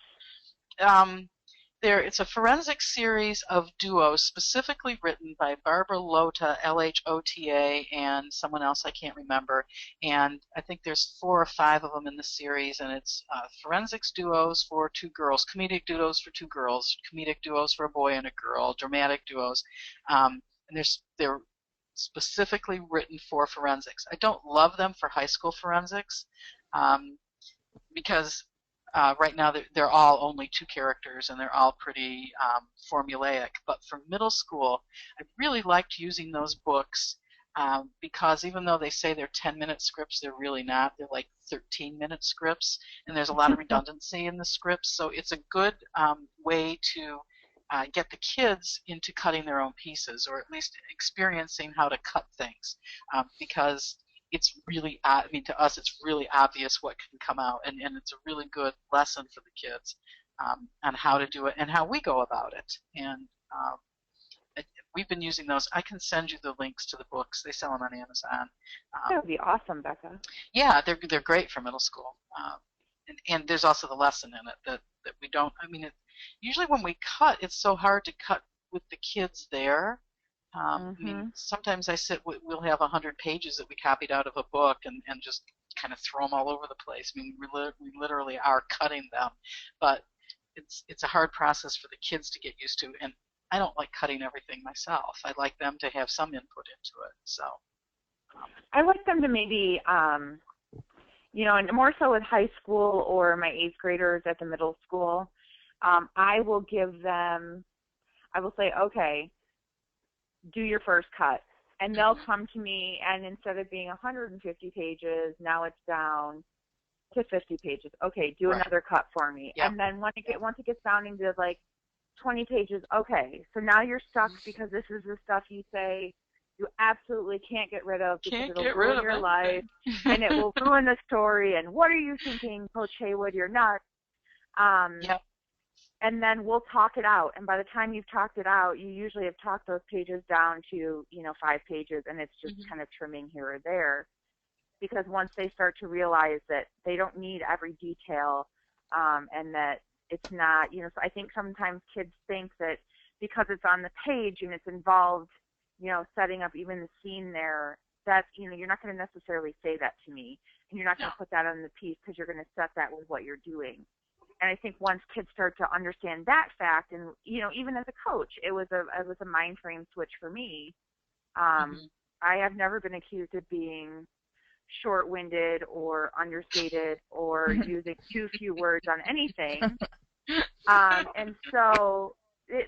It's a forensic series of duos specifically written by Barbara Lota, Lhota, and someone else I can't remember. And I think there's 4 or 5 of them in the series, and it's forensics duos for 2 girls, comedic duos for 2 girls, comedic duos for a boy and a girl, dramatic duos. And they're specifically written for forensics. I don't love them for high school forensics because right now they're all only 2 characters and they're all pretty formulaic. But for middle school, I really liked using those books because even though they say they're 10-minute scripts, they're really not. They're like 13-minute scripts, and there's a lot of redundancy in the scripts. So it's a good way to get the kids into cutting their own pieces, or at least experiencing how to cut things, because it's really, to us, it's really obvious what can come out, and it's a really good lesson for the kids on how to do it and how we go about it. And we've been using those. I can send you the links to the books. They sell them on Amazon. That would be awesome, Becca. Yeah, they're great for middle school. And there's also the lesson in it that we don't, usually when we cut, it's so hard to cut with the kids there. Sometimes we'll have 100 pages that we copied out of a book and just kind of throw them all over the place. We literally are cutting them, but it's a hard process for the kids to get used to, and I don't like cutting everything myself. I like them to have some input into it. So I like them to maybe, and more so with high school or my 8th graders at the middle school, I will say, okay, do your first cut. And they'll come to me, and instead of being 150 pages, now it's down to 50 pages. Okay, do another cut for me. Yep. And then once it gets down into like 20 pages, okay, so now you're stuck because this is the stuff you say you absolutely can't get rid of because it'll ruin your life and it will ruin the story. And what are you thinking, Coach Heywood? You're nuts. Yep. And then we'll talk it out. And by the time you've talked it out, you usually have talked those pages down to, 5 pages, and it's just kind of trimming here or there. Because once they start to realize that they don't need every detail, and that it's not, so I think sometimes kids think that because it's on the page and it's involved, setting up even the scene there, that, you're not going to necessarily say that to me. And you're not going to put that on the piece because you're going to set that with what you're doing. And I think once kids start to understand that fact, and even as a coach, it was a mind frame switch for me. I have never been accused of being short-winded or understated or using too few words on anything. And so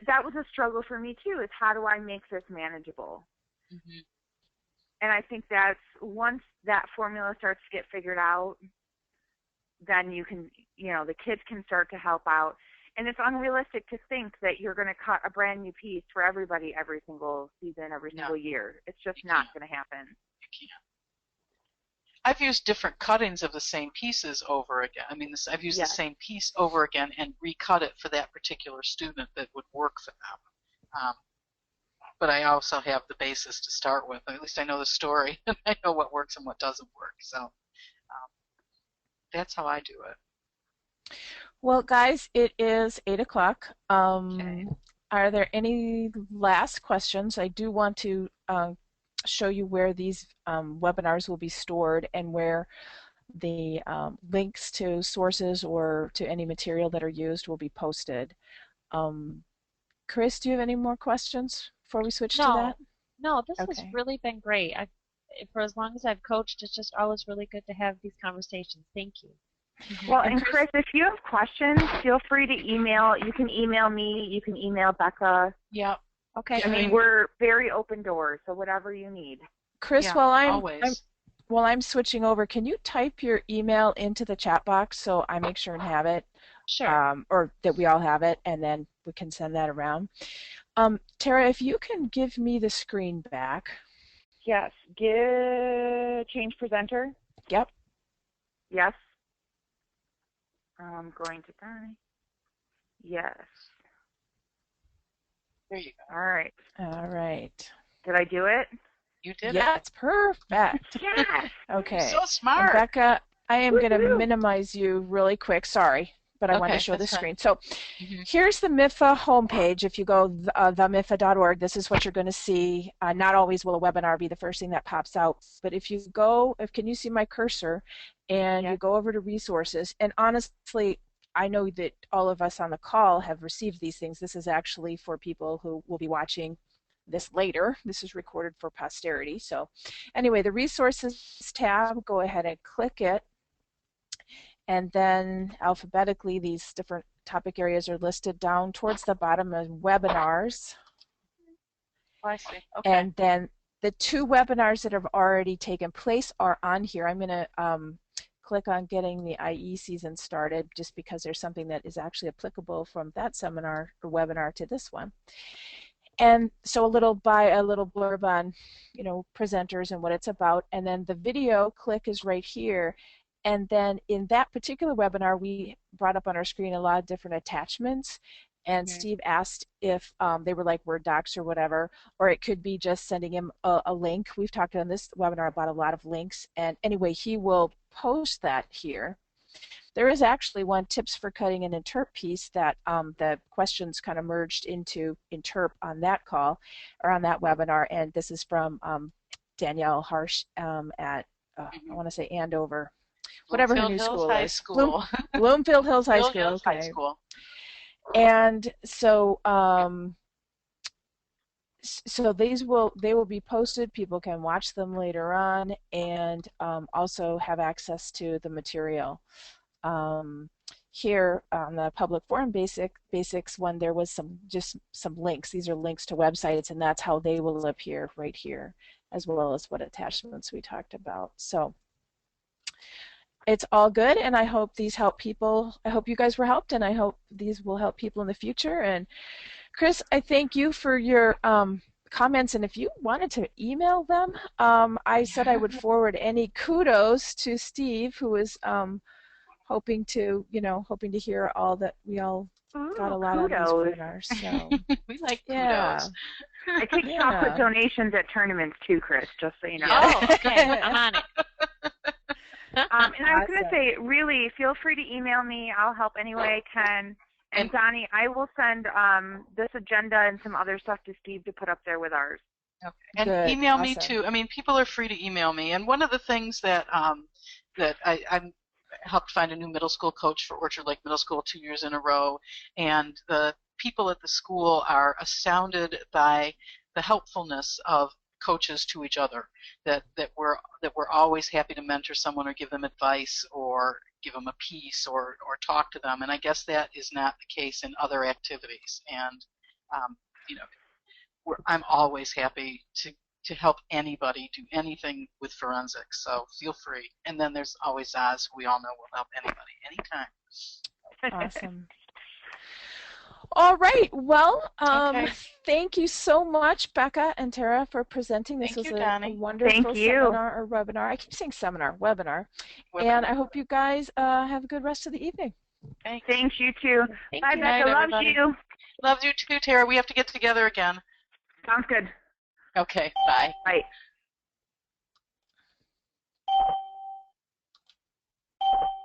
that was a struggle for me too. Is how do I make this manageable? And I think that's once that formula starts to get figured out, then you can, the kids can start to help out. And it's unrealistic to think that you're going to cut a brand new piece for everybody every single season, every single year. It's just not going to happen. You can't. I've used different cuttings of the same pieces over again. I mean, I've used the same piece over again and recut it for that particular student that would work for them. But I also have the basis to start with. At least I know the story, and I know what works and what doesn't work. So that's how I do it. Well, guys, it is 8 o'clock. Okay. Are there any last questions? I do want to show you where these webinars will be stored and where the links to sources or to any material that are used will be posted. Chris, do you have any more questions before we switch to that? No, this has really been great. For as long as I've coached, it's just always really good to have these conversations. Thank you. Well, and Chris, if you have questions, feel free to email. You can email me. You can email Becca. Yeah. Okay. I mean, we're very open doors, so whatever you need. Chris, while I'm switching over, can you type your email into the chat box so I make sure and have it? Sure. Or that we all have it, and then we can send that around. Tara, if you can give me the screen back. Yes. Change presenter. Yep. Yes. I'm going to die. Yes. There you go. All right. All right. Did I do it? You did it. Yeah, it's perfect. Yes. Okay. You're so smart. And Becca, I am going to minimize you really quick. Sorry, but I want to show the screen. So here's the MIFA homepage. If you go themifa.org, this is what you're going to see. Not always will a webinar be the first thing that pops out, but if you go, can you see my cursor? And you go over to resources. And honestly, I know that all of us on the call have received these things. This is actually for people who will be watching this later. This is recorded for posterity. So anyway, the resources tab, go ahead and click it. And then alphabetically, these different topic areas are listed down towards the bottom of webinars. Oh, I see. Okay. And then the 2 webinars that have already taken place are on here. I'm going to click on getting the IE season started just because there's something that is actually applicable from that seminar or webinar to this one. And so a little blurb on, presenters and what it's about. And then the video click is right here. And then in that particular webinar, we brought up on our screen a lot of different attachments. And Steve asked if they were like Word docs or whatever, or it could be just sending him a link. We've talked on this webinar about a lot of links. And anyway, he will post that here. There is actually one tips for cutting an Interp piece that the questions kind of merged into Interp on that call or on that webinar. And this is from Danielle Harsh at, I want to say Andover, whatever her new school is. Bloomfield Hills High School. High School. And so so they will be posted. People can watch them later on and also have access to the material. Here on the public forum basics one, there was some links. These are links to websites, and that's how they will appear right here, as well as what attachments we talked about. So it's all good, and I hope these help people. I hope you guys were helped, and I hope these will help people in the future. And Chris, I thank you for your comments, and if you wanted to email them, I said I would forward any kudos to Steve, who is hoping to hear all that we all got a lot of these webinars. So we like kudos. I take chocolate donations at tournaments too, Chris, just so you know. Oh, okay. I'm on it. And I was going to say, really, feel free to email me. I'll help any way I can. And Donnie, I will send this agenda and some other stuff to Steve to put up there with ours. Okay. And email me too. I mean, people are free to email me. And one of the things that that I'm helped find a new middle school coach for Orchard Lake Middle School 2 years in a row, and the people at the school are astounded by the helpfulness of coaches to each other. That we're always happy to mentor someone or give them advice or give them a piece or talk to them. And I guess that is not the case in other activities. And I'm always happy to to help anybody do anything with forensics. So feel free. And then there's always Oz, who we all know will help anybody anytime. Awesome. All right. Well, Okay. thank you so much, Becca and Tara, for presenting. This was a wonderful seminar or webinar. I keep saying seminar, webinar. And I hope you guys have a good rest of the evening. Thanks, you too. Bye, Becca. Love you. Love you too, Tara. We have to get together again. Sounds good. Okay. Bye. Bye.